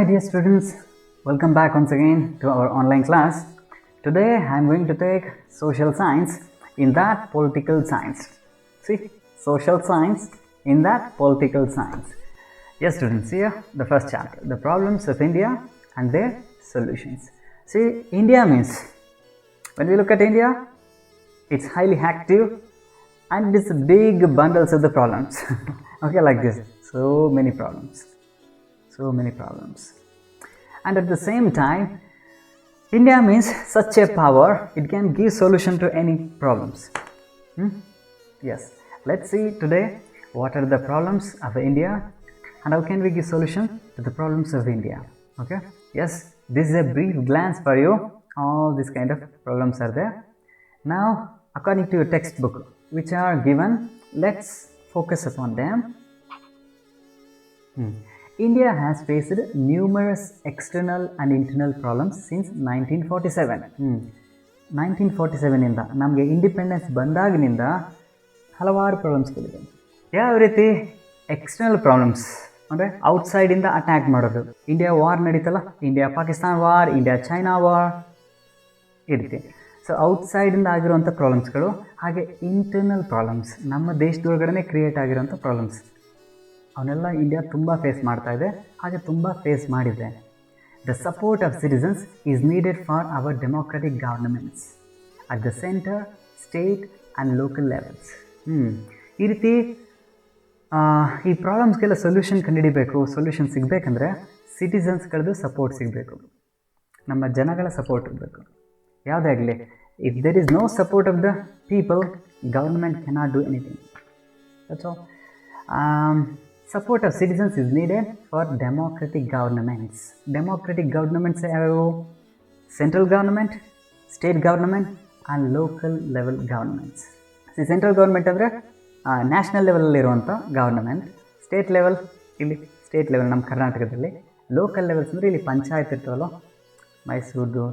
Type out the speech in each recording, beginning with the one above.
Hi dear students, welcome back once again to our online class. Today I am going to take social science in that political science. See, social science in that political science. Yes students, here the first chapter, the problems of India and their solutions. See, India means, when we look at India, it's highly active and it's big bundles of the problems. Okay, like this, so many problems. And at the same time, India means such a power, it can give solution to any problems. Yes, let's see today what are the problems of India and how can we give solution to the problems of India. Okay, yes, this is a brief glance for you. All these kind of problems are there. Now, according to your textbook, which are given, let's focus upon them. India has faced numerous external and internal problems since 1947. 1947 ಇಂದ ನಮಗೆ independence ಬಂದಾಗಿನಿಂದ ಹಲವಾರು ಪ್ರಾಬ್ಲಮ್ಸ್ಗಳಿದೆ. ಯಾವ ರೀತಿ external problems ಅಂದರೆ ಔಟ್ಸೈಡಿಂದ attack ಮಾಡೋದು. India war ನಡೀತಲ್ಲ, India Pakistan war, India China war, ಈ ರೀತಿ. ಸೊ ಔಟ್ಸೈಡಿಂದ ಆಗಿರುವಂಥ ಪ್ರಾಬ್ಲಮ್ಸ್ಗಳು, ಹಾಗೆ ಇಂಟರ್ನಲ್ ಪ್ರಾಬ್ಲಮ್ಸ್ ನಮ್ಮ ದೇಶದೊಳಗಡೆ ಕ್ರಿಯೇಟ್ ಆಗಿರೋಂಥ ಪ್ರಾಬ್ಲಮ್ಸ್, ಅವನ್ನೆಲ್ಲ ಇಂಡಿಯಾ ತುಂಬ ಫೇಸ್ ಮಾಡ್ತಾ ಇದೆ, ಹಾಗೆ ತುಂಬ ಫೇಸ್ ಮಾಡಿದೆ. The support of citizens is needed for our democratic governments at the centre, state and local levels. ಈ ರೀತಿ ಈ ಪ್ರಾಬ್ಲಮ್ಸ್ಗೆಲ್ಲ ಸೊಲ್ಯೂಷನ್ ಕಂಡುಹಿಡಿಬೇಕು, ಸೊಲ್ಯೂಷನ್ ಸಿಗಬೇಕಂದ್ರೆ ಸಿಟಿಸನ್ಸ್ಗಳದ್ದು ಸಪೋರ್ಟ್ ಸಿಗಬೇಕು, ನಮ್ಮ ಜನಗಳ ಸಪೋರ್ಟ್ ಇರಬೇಕು. ಯಾವುದೇ ಆಗಲಿ, if there is no support of the people, government cannot do anything. That's all. Support of citizens is needed for democratic governments. Democratic governments ಯಾವ್ಯಾವು? Central government, state government and local level governments. Central government ಅಂದರೆ national ಲೆವೆಲಲ್ಲಿರುವಂಥ government, state level ಇಲ್ಲಿ state level ನಮ್ಮ ಕರ್ನಾಟಕದಲ್ಲಿ, local levels ಅಂದರೆ ಇಲ್ಲಿ ಪಂಚಾಯತ್ ಇರ್ತಾವಲ್ಲ, ಮೈಸೂರು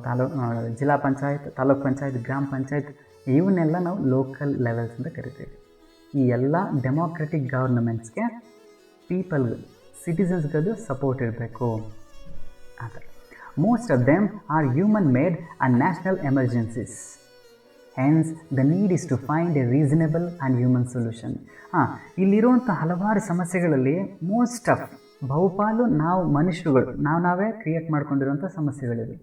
ಜಿಲ್ಲಾ ಪಂಚಾಯತ್, ತಾಲೂಕ್ ಪಂಚಾಯತ್, ಗ್ರಾಮ ಪಂಚಾಯತ್, ಇವನ್ನೆಲ್ಲ ನಾವು ಲೋಕಲ್ ಲೆವೆಲ್ಸ್ ಅಂತ ಕರಿತೀವಿ. ಈ ಎಲ್ಲ ಡೆಮೋಕ್ರೆಟಿಕ್ ಗವರ್ನಮೆಂಟ್ಸ್ಗೆ ಪೀಪಲ್ಗೆ, ಸಿಟಿಸನ್ಸ್ಗದು ಸಪೋರ್ಟ್ ಇರಬೇಕು. ಆ ಥರ. Most of them are human made and national emergencies. Hence the need is to find a reasonable and human solution. ಇಲ್ಲಿರುವಂಥ ಹಲವಾರು ಸಮಸ್ಯೆಗಳಲ್ಲಿ ಮೋಸ್ಟ್ ಆಫ್ ಬಹುಪಾಲು ನಾವು ಮನುಷ್ಯರುಗಳು ನಾವೇ ಕ್ರಿಯೇಟ್ ಮಾಡ್ಕೊಂಡಿರುವಂಥ ಸಮಸ್ಯೆಗಳಿವೆ.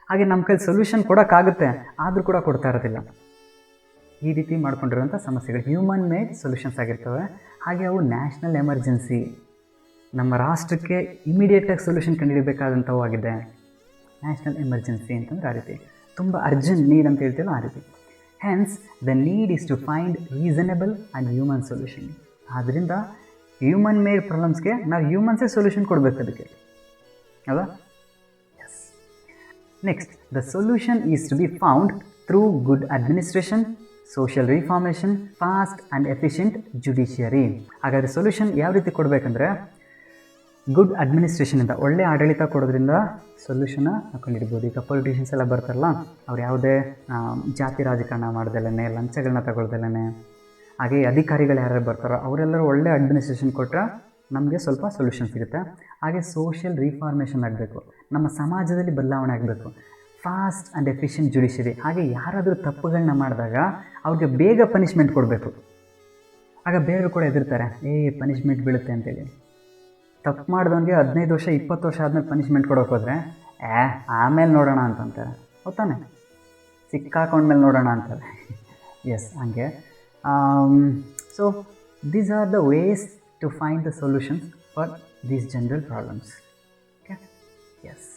ಹಾಗೆ ನಮ್ಮ ಕೈಲಿ ಸೊಲ್ಯೂಷನ್ ಕೊಡೋಕ್ಕಾಗುತ್ತೆ, ಆದರೂ ಕೂಡ ಕೊಡ್ತಾ ಇರೋದಿಲ್ಲ. ಈ ರೀತಿ ಮಾಡ್ಕೊಂಡಿರುವಂಥ ಸಮಸ್ಯೆಗಳು ಹ್ಯೂಮನ್ ಮೇಡ್ ಸೊಲ್ಯೂಷನ್ಸ್ ಆಗಿರ್ತವೆ. ಹಾಗೆ ಅವು ನ್ಯಾಷನಲ್ ಎಮರ್ಜೆನ್ಸಿ, ನಮ್ಮ ರಾಷ್ಟ್ರಕ್ಕೆ ಇಮಿಡಿಯೇಟಾಗಿ ಸೊಲ್ಯೂಷನ್ ಕಂಡುಹಿಡಬೇಕಾದಂಥವು ಆಗಿದೆ. ನ್ಯಾಷನಲ್ ಎಮರ್ಜೆನ್ಸಿ ಅಂತಂದರೆ ಆ ರೀತಿ ತುಂಬ ಅರ್ಜೆಂಟ್ ನೀಡ್ ಅಂತ ಹೇಳ್ತೀವಲ್ಲ, ಆ ರೀತಿ. Hence the need is to find reasonable and human solution. ಆದ್ದರಿಂದ ಹ್ಯೂಮನ್ ಮೇಡ್ ಪ್ರಾಬ್ಲಮ್ಸ್ಗೆ ನಾವು ಹ್ಯೂಮನ್ಸೇ ಸೊಲ್ಯೂಷನ್ ಕೊಡಬೇಕು ಅದಕ್ಕೆ, ಅಲ್ವಾ? Yes. Next, the solution is to be found through good administration, social reformation, fast and efficient judiciary. ಹಾಗಾದರೆ ಸೊಲ್ಯೂಷನ್ ಯಾವ ರೀತಿ ಕೊಡಬೇಕಂದ್ರೆ ಗುಡ್ ಅಡ್ಮಿನಿಸ್ಟ್ರೇಷನಿಂದ, ಒಳ್ಳೆ ಆಡಳಿತ ಕೊಡೋದ್ರಿಂದ ಸೊಲ್ಯೂಷನ್ನ ಹಾಕೊಂಡಿರ್ಬೋದು. ಈಗ ಪೊಲಿಟಿಷಿಯನ್ಸ್ ಎಲ್ಲ ಬರ್ತಾರಲ್ಲ, ಅವ್ರು ಯಾವುದೇ ಜಾತಿ ರಾಜಕಾರಣ ಮಾಡ್ದಲೇ, ಲಂಚಗಳನ್ನ ತಗೊಳ್ದಲೇ, ಹಾಗೆ ಅಧಿಕಾರಿಗಳು ಯಾರ್ಯಾರು ಬರ್ತಾರೋ ಅವರೆಲ್ಲರೂ ಒಳ್ಳೆ ಅಡ್ಮಿನಿಸ್ಟ್ರೇಷನ್ ಕೊಟ್ಟರೆ ನಮಗೆ ಸ್ವಲ್ಪ ಸೊಲ್ಯೂಷನ್ ಸಿಗುತ್ತೆ. ಹಾಗೆ ಸೋಷಿಯಲ್ ರಿಫಾರ್ಮೇಷನ್ ಆಗಬೇಕು, ನಮ್ಮ ಸಮಾಜದಲ್ಲಿ ಬದಲಾವಣೆ ಆಗಬೇಕು. ಫಾಸ್ಟ್ ಆ್ಯಂಡ್ ಎಫಿಷಿಯಂಟ್ ಜುಡಿಷಿಯರಿ, ಹಾಗೆ ಯಾರಾದರೂ ತಪ್ಪುಗಳನ್ನ ಮಾಡಿದಾಗ ಅವ್ರಿಗೆ ಬೇಗ ಪನಿಷ್ಮೆಂಟ್ ಕೊಡಬೇಕು. ಆಗ ಬೇರೆಯವರು ಕೂಡ ಎದುರ್ತಾರೆ, ಪನಿಷ್ಮೆಂಟ್ ಬೀಳುತ್ತೆ ಅಂತೇಳಿ. ತಪ್ಪು ಮಾಡಿದವನಿಗೆ 15 ವರ್ಷ 20 ವರ್ಷ ಆದಮೇಲೆ ಪನಿಷ್ಮೆಂಟ್ ಕೊಡೋಕೆ ಹೋದರೆ ಆಮೇಲೆ ನೋಡೋಣ ಅಂತಂತಾರೆ, ಗೊತ್ತಾನೆ, ಸಿಕ್ಕಾಕೊಂಡ್ಮೇಲೆ ನೋಡೋಣ ಅಂತಾರೆ. ಎಸ್, ಹಂಗೆ. So these are the ways to find the solutions for these general problems. Okay, yes.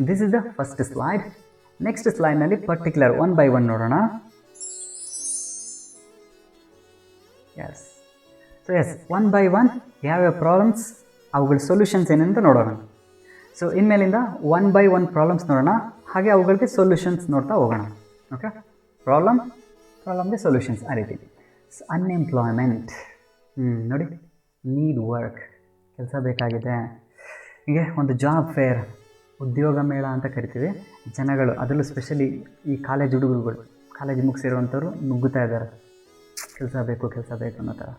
This is the first slide. Next ಸ್ಲೈಡ್ನಲ್ಲಿ ಪರ್ಟಿಕ್ಯುಲರ್ ಒನ್ ಬೈ ಒನ್ ನೋಡೋಣ. Yes. So yes, one by one ಯಾವ್ಯಾವ problems, ಅವುಗಳ solutions ಏನೆಂತ ನೋಡೋಣ. So ಇನ್ಮೇಲಿಂದ one by one problems ನೋಡೋಣ, ಹಾಗೆ ಅವುಗಳಿಗೆ ಸೊಲ್ಯೂಷನ್ಸ್ ನೋಡ್ತಾ ಹೋಗೋಣ. ಓಕೆ, ಪ್ರಾಬ್ಲಮ್ಗೆ ಸೊಲ್ಯೂಷನ್ಸ್ ಆ ರೀತಿ. ಅನ್ಎಂಪ್ಲಾಯ್ಮೆಂಟ್, ನೋಡಿ, ನೀಡ್ ವರ್ಕ್, ಕೆಲಸ ಬೇಕಾಗಿದೆ. ಹೀಗೆ ಒಂದು ಜಾಬ್ ಫೇರ್, ಉದ್ಯೋಗ ಮೇಳ ಅಂತ ಕರಿತೀವಿ. ಜನಗಳು, ಅದರಲ್ಲೂ ಸ್ಪೆಷಲಿ ಈ ಕಾಲೇಜ್ ಹುಡುಗರುಗಳು, ಕಾಲೇಜ್ ಮುಗಿಸಿರುವಂಥವ್ರು ನುಗ್ಗುತ್ತಾ ಇದ್ದಾರೆ, ಕೆಲಸ ಬೇಕು ಅನ್ನೋ ಥರ.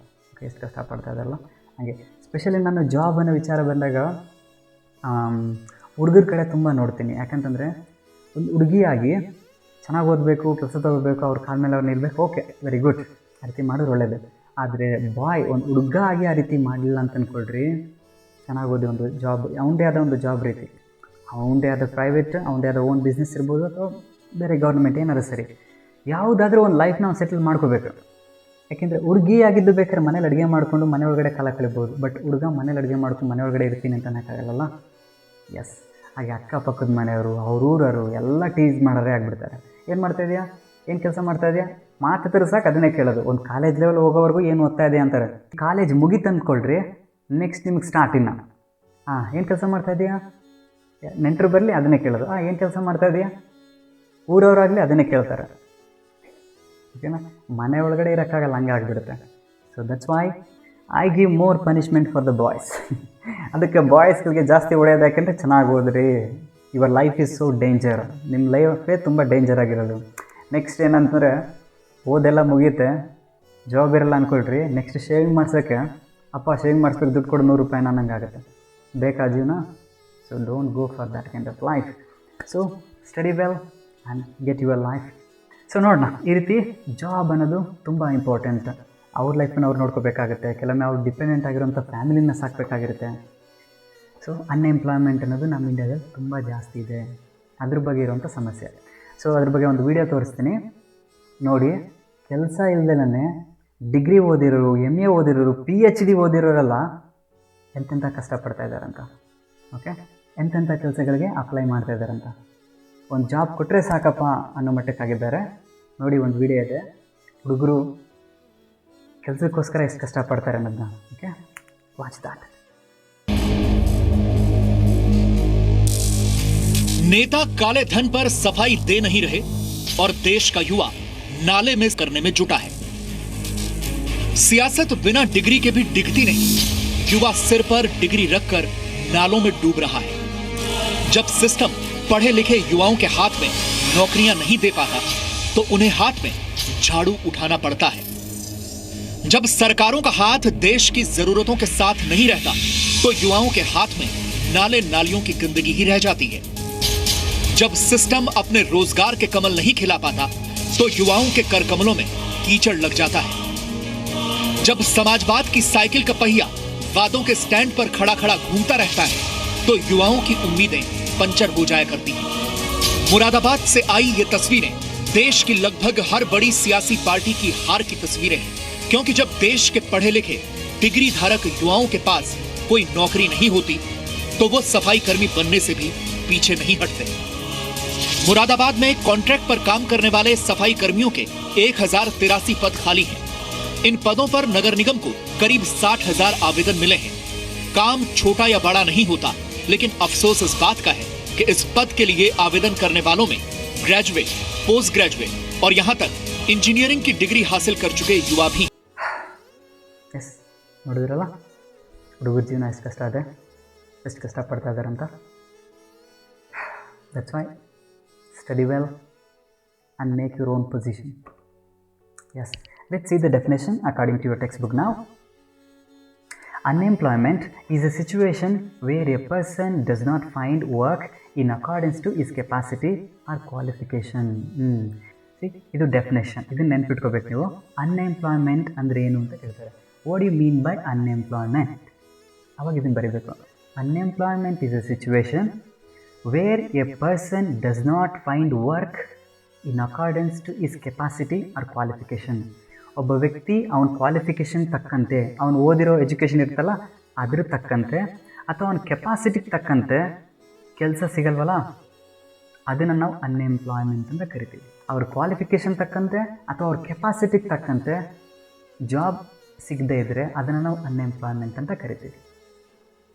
ಎಷ್ಟು ಕಷ್ಟಪಡ್ತಾ ಇದ್ದಾರಲ್ಲ. ಹಾಗೆ ಸ್ಪೆಷಲಿ ನಾನು ಜಾಬ್ ಅನ್ನೋ ವಿಚಾರ ಬಂದಾಗ ಹುಡುಗರ ಕಡೆ ತುಂಬ ನೋಡ್ತೀನಿ. ಯಾಕಂತಂದರೆ ಒಂದು ಹುಡುಗಿಯಾಗಿ ಚೆನ್ನಾಗಿ ಓದಬೇಕು, ಕೆಲಸ ತಗೋಬೇಕು, ಅವ್ರ ಕಾಲ ಮೇಲೆ ಅವ್ರು ನಿಲ್ಬೇಕು, ಓಕೆ ವೆರಿ ಗುಡ್, ಆ ರೀತಿ ಮಾಡೋದು ಒಳ್ಳೆಯದು. ಆದರೆ ಒಂದು ಹುಡುಗ ಆಗಿ ಆ ರೀತಿ ಮಾಡಲಿಲ್ಲ ಅಂತ ಅಂದ್ಕೊಳ್ರಿ, ಚೆನ್ನಾಗಿ ಓದಿ ಒಂದು ಜಾಬ್, ಅವನದೇ ಆದ ಒಂದು ಜಾಬ್ ರೀತಿ, ಅವನದೇ ಆದ ಪ್ರೈವೇಟ್, ಅವನದೇ ಆದ ಓನ್ ಬಿಸ್ನೆಸ್ ಇರ್ಬೋದು, ಅಥವಾ ಬೇರೆ ಗೌರ್ಮೆಂಟ್ ಏನಾದ್ರು ಸರಿ, ಯಾವುದಾದ್ರೂ ಒಂದು ಲೈಫ್ನ ಅವ್ನು ಸೆಟಲ್ ಮಾಡ್ಕೋಬೇಕು. ಯಾಕೆಂದರೆ ಹುಡುಗಿ ಆಗಿದ್ದು ಬೇಕಾದ್ರೆ ಮನೇಲಿ ಅಡುಗೆ ಮಾಡಿಕೊಂಡು ಮನೆ ಒಳಗಡೆ ಕಾಲ ಕಳಿಬೋದು. ಬಟ್ ಹುಡುಗ ಮನೇಲಿ ಅಡುಗೆ ಮಾಡ್ಕೊಂಡು ಮನೆ ಒಳಗಡೆ ಇರ್ತೀನಿ ಅಂತ ಅನ್ನೋಕ್ಕಾಗಲ್ಲ. ಎಸ್, ಹಾಗೆ ಅಕ್ಕಪಕ್ಕದ ಮನೆಯವರು, ಅವ್ರೂರವರು ಎಲ್ಲ ಟೀಸ್ ಮಾಡೋರೇ ಆಗಿಬಿಡ್ತಾರೆ. ಏನು ಮಾಡ್ತಾಯಿದ್ಯಾ, ಏನು ಕೆಲಸ ಮಾಡ್ತಾಯಿದ್ಯಾ, ಮಾತಾಡ್ತಾರೆ ಸಾಕು ಅದನ್ನೇ ಕೇಳೋದು. ಒಂದು ಕಾಲೇಜ್ ಲೆವೆಲ್ ಹೋಗೋವರೆಗೂ ಏನು ಓದ್ತಾ ಇದೆ ಅಂತಾರೆ. ಕಾಲೇಜ್ ಮುಗಿತು ಅಂದ್ಕೊಳ್ರಿ, ನೆಕ್ಸ್ಟ್ ನಿಮಗೆ ಸ್ಟಾರ್ಟ್ ಇನ್ನು ಏನು ಕೆಲಸ ಮಾಡ್ತಾಯಿದ್ಯಾ, ನೆಂಟರು ಬರಲಿ ಅದನ್ನೇ ಕೇಳೋದು. ಏನು ಕೆಲಸ ಮಾಡ್ತಾಯಿದ್ಯಾ, ಊರವರಾಗಲಿ ಅದನ್ನೇ ಕೇಳ್ತಾರೆ. ಓಕೆನಾ, ಮನೆ ಒಳಗಡೆ ಇರೋಕ್ಕಾಗಲ್ಲ, ಹಂಗೆ ಆಗಿಬಿಡುತ್ತೆ. So that's why I give more punishment for the boys. ಅದಕ್ಕೆ ಬಾಯ್ಸ್ಗಳಿಗೆ ಜಾಸ್ತಿ ಹೊಡೆಯೋದು ಯಾಕೆಂದರೆ ಚೆನ್ನಾಗಿ ಓದ್ರಿ, your life is so danger, ನಿಮ್ಮ ಲೈಫೇ ತುಂಬ ಡೇಂಜರ್ ಆಗಿರೋದು. ನೆಕ್ಸ್ಟ್ ಏನಂತಂದರೆ ಓದೆಲ್ಲ ಮುಗಿಯುತ್ತೆ, ಜಾಬ್ ಇರಲ್ಲ ಅಂದ್ಕೊಳ್ರಿ, ನೆಕ್ಸ್ಟ್ ಶೇವಿಂಗ್ ಮಾಡ್ಸೋಕ್ಕೆ ಅಪ್ಪ ಶೇವಿಂಗ್ ಮಾಡಿಸ್ಬೇಕು ದುಡ್ಡು ಕೊಡು 100 ರೂಪಾಯಿ ಅನ್ನಂಗೆ ಆಗುತ್ತೆ. ಬೇಕಾ ಜೀವನ? So don't go for that kind of life. So study well and get your life. So ನೋಡೋಣ, ಈ ರೀತಿ ಜಾಬ್ ಅನ್ನೋದು ತುಂಬ ಇಂಪಾರ್ಟೆಂಟ್. ಅವ್ರ ಲೈಫನ್ನು ಅವ್ರು ನೋಡ್ಕೋಬೇಕಾಗುತ್ತೆ, ಕೆಲವೊಮ್ಮೆ ಅವ್ರು ಡಿಪೆಂಡೆಂಟ್ ಆಗಿರೋಂಥ ಫ್ಯಾಮಿಲಿನ ಸಾಕಬೇಕಾಗಿರುತ್ತೆ. ಸೊ ಅನ್ಎಂಪ್ಲಾಯ್ಮೆಂಟ್ ಅನ್ನೋದು ನಮ್ಮ ಇಂಡಿಯಾದಲ್ಲಿ ತುಂಬ ಜಾಸ್ತಿ ಇದೆ, ಅದ್ರ ಬಗ್ಗೆ ಇರೋಂಥ ಸಮಸ್ಯೆ. ಸೊ ಅದ್ರ ಬಗ್ಗೆ ಒಂದು ವಿಡಿಯೋ ತೋರಿಸ್ತೀನಿ ನೋಡಿ. ಕೆಲಸ ಇಲ್ಲದೇ ಡಿಗ್ರಿ ಓದಿರೋರು, MA ಓದಿರೋರು, PhD ಓದಿರೋರೆಲ್ಲ ಎಂತೆಂಥ ಕಷ್ಟಪಡ್ತಾ ಇದ್ದಾರಂತ. ಓಕೆ, ಎಂತೆಂಥ ಕೆಲಸಗಳಿಗೆ ಅಪ್ಲೈ ಮಾಡ್ತಾ ಇದ್ದಾರಂತ. ಒಂದು ಜಾಬ್ ಕೊಟ್ಟರೆ ಸಾಕಪ್ಪ ಅನ್ನೋ ಮಟ್ಟಕ್ಕಾಗಿದ್ದಾರೆ ನೋಡಿ. ಒಂದು ವಿಡಿಯೋ ಇದೆ, ಹುಡುಗರು ಕೆಲಸಕ್ಕೋಸ್ಕರ ಎಷ್ಟು ಕಷ್ಟಪಡ್ತಾರೆ ಅನ್ನೋದನ್ನ. ಓಕೆ, ವಾಚ್ ದಾಟ್. नेता काले धन पर सफाई दे नहीं रहे और देश का युवा नाले में करने में जुटा है। सियासत बिना डिग्री के भी डिगती नहीं, युवा सिर पर डिग्री रखकर नालों में डूब रहा है। जब सिस्टम पढ़े लिखे युवाओं के हाथ में नौकरियां नहीं दे पाता तो उन्हें हाथ में झाड़ू उठाना पड़ता है। जब सरकारों का हाथ देश की जरूरतों के साथ नहीं रहता तो युवाओं के हाथ में नाले नालियों की गंदगी ही रह जाती है। जब सिस्टम अपने रोजगार के कमल नहीं खिला पाता तो युवाओं के कर कमलों में कीचड़ लग जाता है। जब समाजवाद की साइकिल का पहिया वादों के स्टैंड पर खड़ा खड़ा घूमता रहता है तो युवाओं की उम्मीदें पंचर हो जाया करती हैं। मुरादाबाद से आई ये तस्वीरें देश की लगभग हर बड़ी सियासी पार्टी की हार की तस्वीरें हैं, क्योंकि जब देश के पढ़े लिखे डिग्री धारक युवाओं के पास कोई नौकरी नहीं होती तो वो सफाई कर्मी बनने से भी पीछे नहीं हटते। मुरादाबाद में कॉन्ट्रैक्ट पर काम करने वाले सफाई कर्मियों के 1083 पद खाली हैं। इन पदों पर नगर निगम को करीब 60,000 आवेदन मिले हैं। काम छोटा या बड़ा नहीं होता, लेकिन अफसोस इस बात का है कि इस पद के लिए आवेदन करने वालों में ग्रेजुएट, पोस्ट ग्रेजुएट और यहाँ तक इंजीनियरिंग की डिग्री हासिल कर चुके युवा भी। ಎಸ್, ನೋಡಿದ್ರಲ್ಲ ಹುಡುಗರ ಜೀವನ ಎಷ್ಟು ಕಷ್ಟ ಇದೆ, ಎಷ್ಟು ಕಷ್ಟಪಡ್ತಾ ಇದ್ದಾರಂತ. That's why study well and make your own position. Yes, let's see the definition according to your textbook now. Unemployment is a situation where a person does not find work in accordance to his capacity or qualification. See, ಇದು definition, ಇದನ್ನು ನೆನ್ಪಿಟ್ಕೋಬೇಕು ನೀವು. Unemployment ಅಂದರೆ ಏನು ಅಂತ ಕೇಳ್ತಾರೆ. What you mean by unemployment? ಅವಾಗ ಇದನ್ನು ಬರೀಬೇಕು. Unemployment is a situation where a person does not find work in accordance to his capacity or qualification. ಒಬ್ಬ ವ್ಯಕ್ತಿ ಅವನ ಕ್ವಾಲಿಫಿಕೇಷನ್ ತಕ್ಕಂತೆ, ಅವನು ಓದಿರೋ ಎಜುಕೇಷನ್ ಇರ್ತಲ್ಲ ಅದ್ರ ತಕ್ಕಂತೆ, ಅಥವಾ ಅವನ ಕೆಪಾಸಿಟಿಗೆ ತಕ್ಕಂತೆ ಕೆಲಸ ಸಿಗಲ್ವಲ್ಲ, ಅದನ್ನು ನಾವು ಅನ್ಎಂಪ್ಲಾಯ್ಮೆಂಟ್ ಅಂತ ಕರಿತೀವಿ. ಅವ್ರ ಕ್ವಾಲಿಫಿಕೇಷನ್ ತಕ್ಕಂತೆ ಅಥವಾ ಅವ್ರ ಕೆಪಾಸಿಟಿಗೆ ತಕ್ಕಂತೆ ಜಾಬ್ ಸಿಗದೇ ಇದ್ದರೆ ಅದನ್ನು ನಾವು ಅನ್ಎಂಪ್ಲಾಯ್ಮೆಂಟ್ ಅಂತ ಕರಿತೀವಿ.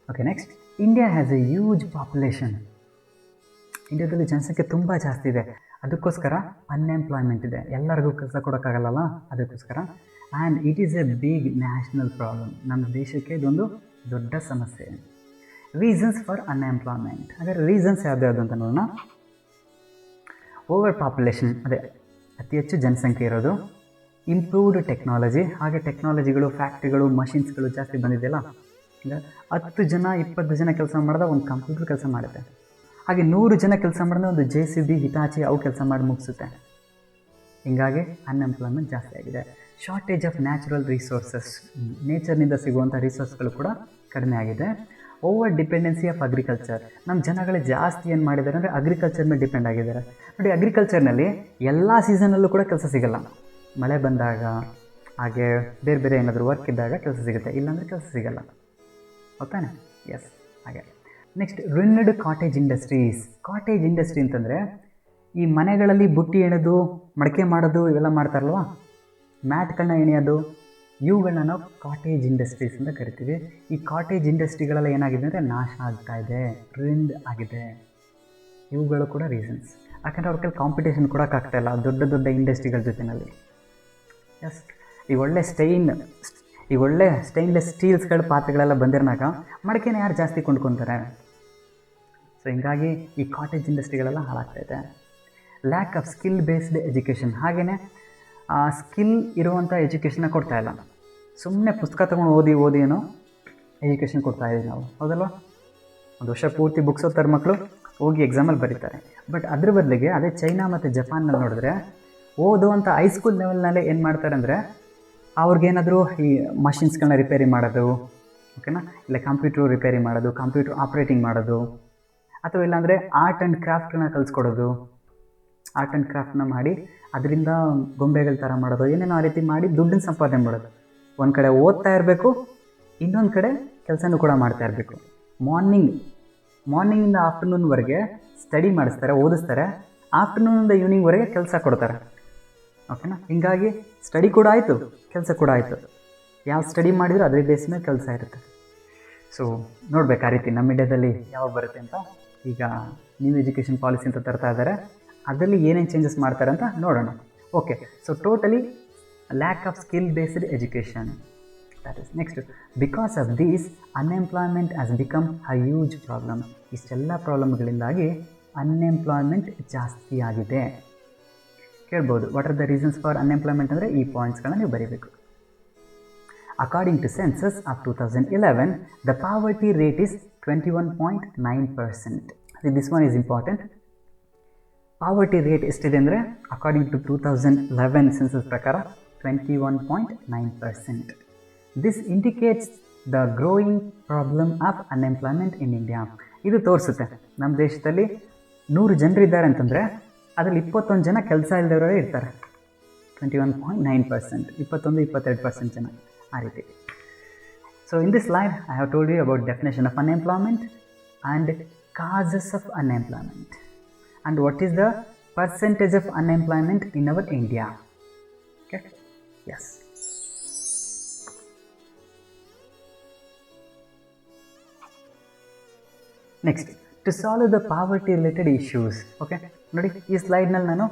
Okay, next, India has A huge population. ಇಂಡಿಯಾದಲ್ಲಿ ಜನಸಂಖ್ಯೆ ತುಂಬ ಜಾಸ್ತಿ ಇದೆ, ಅದಕ್ಕೋಸ್ಕರ ಅನ್ಎಂಪ್ಲಾಯ್ಮೆಂಟ್ ಇದೆ. ಎಲ್ಲರಿಗೂ ಕೆಲಸ ಕೊಡೋಕ್ಕಾಗಲ್ಲ, ಅದಕ್ಕೋಸ್ಕರ. And it is a big national problem. ನಮ್ಮ ದೇಶಕ್ಕೆ ಇದೊಂದು ದೊಡ್ಡ ಸಮಸ್ಯೆ. ರೀಸನ್ಸ್ ಫಾರ್ ಅನ್ಎಂಪ್ಲಾಯ್ಮೆಂಟ್, ಹಾಗಾದರೆ ರೀಸನ್ಸ್ ಯಾವ್ದು ಅಂತ ನೋಡೋಣ. ಓವರ್ ಪಾಪ್ಯುಲೇಷನ್, ಅದೇ ಅತಿ ಹೆಚ್ಚು ಜನಸಂಖ್ಯೆ ಇರೋದು. ಇಂಪ್ರೂವ್ಡ್ ಟೆಕ್ನಾಲಜಿ, ಹಾಗೆ ಟೆಕ್ನಾಲಜಿಗಳು, ಫ್ಯಾಕ್ಟ್ರಿಗಳು, ಮಷಿನ್ಸ್ಗಳು ಜಾಸ್ತಿ ಬಂದಿದೆಯಲ್ಲ, 10 ಜನ 20 ಜನ ಕೆಲಸ ಮಾಡಿದಾಗ ಒಂದು ಕಂಪ್ಯೂಟರ್ ಕೆಲಸ ಮಾಡುತ್ತೆ. ಹಾಗೆ 100 ಜನ ಕೆಲಸ ಮಾಡಿದ್ರೆ ಒಂದು JCB ಹಿಟಾಚಿ ಅವು ಕೆಲಸ ಮಾಡಿ ಮುಗಿಸುತ್ತೆ. ಹೀಗಾಗಿ ಅನ್ಎಂಪ್ಲಾಯ್ಮೆಂಟ್ ಜಾಸ್ತಿ ಆಗಿದೆ. ಶಾರ್ಟೇಜ್ ಆಫ್ ನ್ಯಾಚುರಲ್ ರಿಸೋರ್ಸಸ್, ನೇಚರ್ನಿಂದ ಸಿಗುವಂಥ ರಿಸೋರ್ಸ್ಗಳು ಕೂಡ ಕಡಿಮೆ ಆಗಿದೆ. ಓವರ್ ಡಿಪೆಂಡೆನ್ಸಿ ಆಫ್ ಅಗ್ರಿಕಲ್ಚರ್, ನಮ್ಮ ಜನಗಳು ಜಾಸ್ತಿ ಏನು ಮಾಡಿದ್ದಾರೆ ಅಂದರೆ ಅಗ್ರಿಕಲ್ಚರ್ ಮೇಲೆ ಡಿಪೆಂಡ್ ಆಗಿದ್ದಾರೆ. ನೋಡಿ, ಅಗ್ರಿಕಲ್ಚರ್ನಲ್ಲಿ ಎಲ್ಲ ಸೀಸನಲ್ಲೂ ಕೂಡ ಕೆಲಸ ಸಿಗಲ್ಲ. ಮಳೆ ಬಂದಾಗ ಹಾಗೆ ಬೇರೆ ಬೇರೆ ಏನಾದರೂ ವರ್ಕ್ ಇದ್ದಾಗ ಕೆಲಸ ಸಿಗುತ್ತೆ, ಇಲ್ಲಾಂದರೆ ಕೆಲಸ ಸಿಗಲ್ಲ. ಓಕೆನಾ? ಎಸ್. ಹಾಗೆ next ruined cottage industries. Cottage industry ಅಂತಂದರೆ ಈ ಮನೆಗಳಲ್ಲಿ ಬುಟ್ಟಿ ಎಣೆದು ಮಡಕೆ ಮಾಡೋದು ಇವೆಲ್ಲ ಮಾಡ್ತಾರಲ್ವ, ಮ್ಯಾಟ್ಗಳನ್ನ ಎಣೆಯೋದು, ಇವುಗಳನ್ನ ನಾವು ಕಾಟೇಜ್ ಇಂಡಸ್ಟ್ರೀಸ್ ಅಂತ ಕರಿತೀವಿ. ಈ ಕಾಟೇಜ್ ಇಂಡಸ್ಟ್ರಿಗಳೆಲ್ಲ ಏನಾಗಿದೆ ಅಂದರೆ ನಾಶ ಆಗ್ತಾ ಇದೆ, ರುಯಿನ್ಡ್ ಆಗಿದೆ. ಇವುಗಳು ಕೂಡ ರೀಸನ್ಸ್. ಯಾಕಂದರೆ ಅವ್ರ ಕೈಲಿ ಕಾಂಪಿಟೇಷನ್ ಕೊಡೋಕ್ಕಾಗ್ತಾಯಿಲ್ಲ ದೊಡ್ಡ ದೊಡ್ಡ ಇಂಡಸ್ಟ್ರಿಗಳ ಜೊತೆಯಲ್ಲಿ. ಎಸ್. ಈ ಒಳ್ಳೆ ಸ್ಟೈನ್ಲೆಸ್ ಸ್ಟೀಲ್ಸ್ಗಳ ಪಾತ್ರೆಗಳೆಲ್ಲ ಬಂದಿರೋನಾಗ ಮಡಕೆನ ಯಾರು ಜಾಸ್ತಿ ಕೊಂಡ್ಕೊತಾರೆ. ಸೊ ಹಿಂಗಾಗಿ ಈ ಕಾಟೇಜ್ ಇಂಡಸ್ಟ್ರಿಗಳೆಲ್ಲ ಹಾಳಾಗ್ತಾಯಿದೆ. Lack of skill based education, ಹಾಗೆಯೇ ಸ್ಕಿಲ್ ಇರುವಂಥ ಎಜುಕೇಷನ್ನ ಕೊಡ್ತಾಯಿಲ್ಲ. ಸುಮ್ಮನೆ ಪುಸ್ತಕ ತೊಗೊಂಡು ಓದಿ ಏನೋ ಎಜುಕೇಷನ್ ಕೊಡ್ತಾಯಿದ್ದೀವಿ ನಾವು, ಹೌದಲ್ವ? ಒಂದು ವರ್ಷ ಪೂರ್ತಿ ಬುಕ್ಸ್ ಓದ್ತಾರೆ ಮಕ್ಕಳು, ಹೋಗಿ ಎಕ್ಸಾಮಲ್ಲಿ ಬರೀತಾರೆ. ಬಟ್ ಅದ್ರ ಬದಲಿಗೆ ಅದೇ ಚೈನಾ ಮತ್ತು ಜಪಾನ್ನಲ್ಲಿ ನೋಡಿದ್ರೆ ಓದುವಂಥ ಹೈಸ್ಕೂಲ್ ಲೆವೆಲ್ನಲ್ಲೇ ಏನು ಮಾಡ್ತಾರೆ ಅಂದರೆ ಅವ್ರಿಗೇನಾದರೂ ಈ ಮಷಿನ್ಸ್ಗಳನ್ನ ರಿಪೇರಿ ಮಾಡೋದು, ಓಕೆನಾ, ಇಲ್ಲ ಕಂಪ್ಯೂಟ್ರ್ ರಿಪೇರಿ ಮಾಡೋದು, ಕಂಪ್ಯೂಟ್ರ್ ಆಪ್ರೇಟಿಂಗ್ ಮಾಡೋದು, ಅಥವಾ ಇಲ್ಲಾಂದರೆ ಆರ್ಟ್ ಆ್ಯಂಡ್ ಕ್ರಾಫ್ಟನ್ನ ಕಲಿಸ್ಕೊಡೋದು. ಆರ್ಟ್ ಆ್ಯಂಡ್ ಕ್ರಾಫ್ಟನ್ನ ಮಾಡಿ ಅದರಿಂದ ಗೊಂಬೆಗಳ ಥರ ಮಾಡೋದು, ಏನೇನೋ ಆ ರೀತಿ ಮಾಡಿ ದುಡ್ಡನ್ನು ಸಂಪಾದನೆ ಮಾಡೋದು. ಒಂದು ಕಡೆ ಓದ್ತಾ ಇರಬೇಕು, ಇನ್ನೊಂದು ಕಡೆ ಕೆಲಸನೂ ಕೂಡ ಮಾಡ್ತಾ ಇರಬೇಕು. ಮಾರ್ನಿಂಗಿಂದ ಆಫ್ಟರ್ನೂನ್ವರೆಗೆ ಸ್ಟಡಿ ಮಾಡಿಸ್ತಾರೆ, ಓದಿಸ್ತಾರೆ. ಆಫ್ಟರ್ನೂನಿಂದ ಈವ್ನಿಂಗ್ವರೆಗೆ ಕೆಲಸ ಕೊಡ್ತಾರೆ. ಓಕೆನಾ? ಹೀಗಾಗಿ ಸ್ಟಡಿ ಕೂಡ ಆಯಿತು, ಕೆಲಸ ಕೂಡ ಆಯಿತು. ಯಾವ ಸ್ಟಡಿ ಮಾಡಿದ್ರು ಅದೇ ಬೇಸ್ ಮೇಲೆ ಕೆಲಸ ಇರುತ್ತೆ. ಸೊ ನೋಡ್ಬೇಕು ಆ ರೀತಿ ನಮ್ಮ ಇಂಡಿಯಾದಲ್ಲಿ ಯಾವಾಗ ಬರುತ್ತೆ ಅಂತ. ಈಗ ನ್ಯೂ ಎಜುಕೇಷನ್ ಪಾಲಿಸಿ ಅಂತ ತರ್ತಾ ಇದ್ದಾರೆ, ಅದರಲ್ಲಿ ಏನೇನು ಚೇಂಜಸ್ ಮಾಡ್ತಾರೆ ಅಂತ ನೋಡೋಣ. Okay, so totally lack of skill based education, that is next. Because of these unemployment has become a huge problem. ಇಷ್ಟೆಲ್ಲ ಪ್ರಾಬ್ಲಮ್ಗಳಿಂದಾಗಿ ಅನ್ಎಂಪ್ಲಾಯ್ಮೆಂಟ್ ಜಾಸ್ತಿ ಆಗಿದೆ. ಕೇಳ್ಬೋದು, what are the reasons for unemployment ಅಂದರೆ ಈ ಪಾಯಿಂಟ್ಸ್ಗಳನ್ನ ನೀವು ಬರೀಬೇಕು. According to census of 2011, the poverty rate is 21.9%. This one is important. Poverty rate ಎಷ್ಟಿದೆ ಅಂದರೆ ಅಕಾರ್ಡಿಂಗ್ ಟು 2011 ಸೆನ್ಸಸ್ ಪ್ರಕಾರ 21.9%. This indicates the growing problem of unemployment in India. ಇದು ತೋರಿಸುತ್ತೆ ನಮ್ಮ ದೇಶದಲ್ಲಿ 100 ಜನರು ಇದ್ದಾರೆ ಅಂತಂದರೆ ಅದರಲ್ಲಿ 21 ಜನ ಕೆಲಸ ಇಲ್ಲದವರೇ ಇರ್ತಾರೆ. 21.9%, 21-22% ಜನ ಆ ರೀತಿ. So in this slide I have told you about definition of unemployment and causes of unemployment and what is the percentage of unemployment in our India. Okay, yes. Next, to solve the poverty related issues. Okay, ನೋಡಿ ಈ ಸ್ಲೈಡ್ನಲ್ಲಿ ನಾನು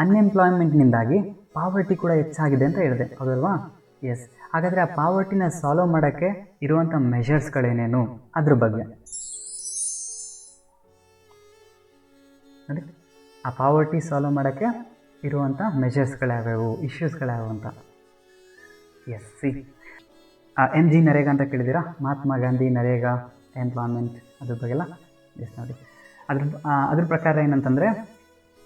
ಅನ್ಎಂಪ್ಲಾಯ್ಮೆಂಟ್ನಿಂದಾಗಿ poverty ಕೂಡ ಹೆಚ್ಚಾಗಿದೆ ಅಂತ ಹೇಳಿದೆ, ಹೌದಲ್ವಾ? S. ಹಾಗಾದರೆ ಆ ಪಾವರ್ಟಿನ ಸಾಲ್ವ್ ಮಾಡೋಕ್ಕೆ ಇರುವಂಥ ಮೆಷರ್ಸ್ಗಳೇನೇನು ಅದ್ರ ಬಗ್ಗೆ ನೋಡಿ. ಆ ಪಾವರ್ಟಿ ಸಾಲ್ವ್ ಮಾಡೋಕ್ಕೆ ಇರುವಂಥ ಮೆಷರ್ಸ್ಗಳ್ಯಾವ್ಯಾವು, ಇಶ್ಯೂಸ್ಗಳ್ಯಾವು ಅಂತ. ಎಸ್. ಸಿ MG ನರೇಗಾ ಅಂತ ಕೇಳಿದ್ದೀರಾ, ಮಹಾತ್ಮ ಗಾಂಧಿ ನರೇಗಾ ಎಂಪ್ಲಾಯ್ಮೆಂಟ್ ಅದ್ರ ಬಗ್ಗೆಲ್ಲ ಎಸ್ ನೋಡಿ. ಅದ್ರ ಪ್ರಕಾರ ಏನಂತಂದರೆ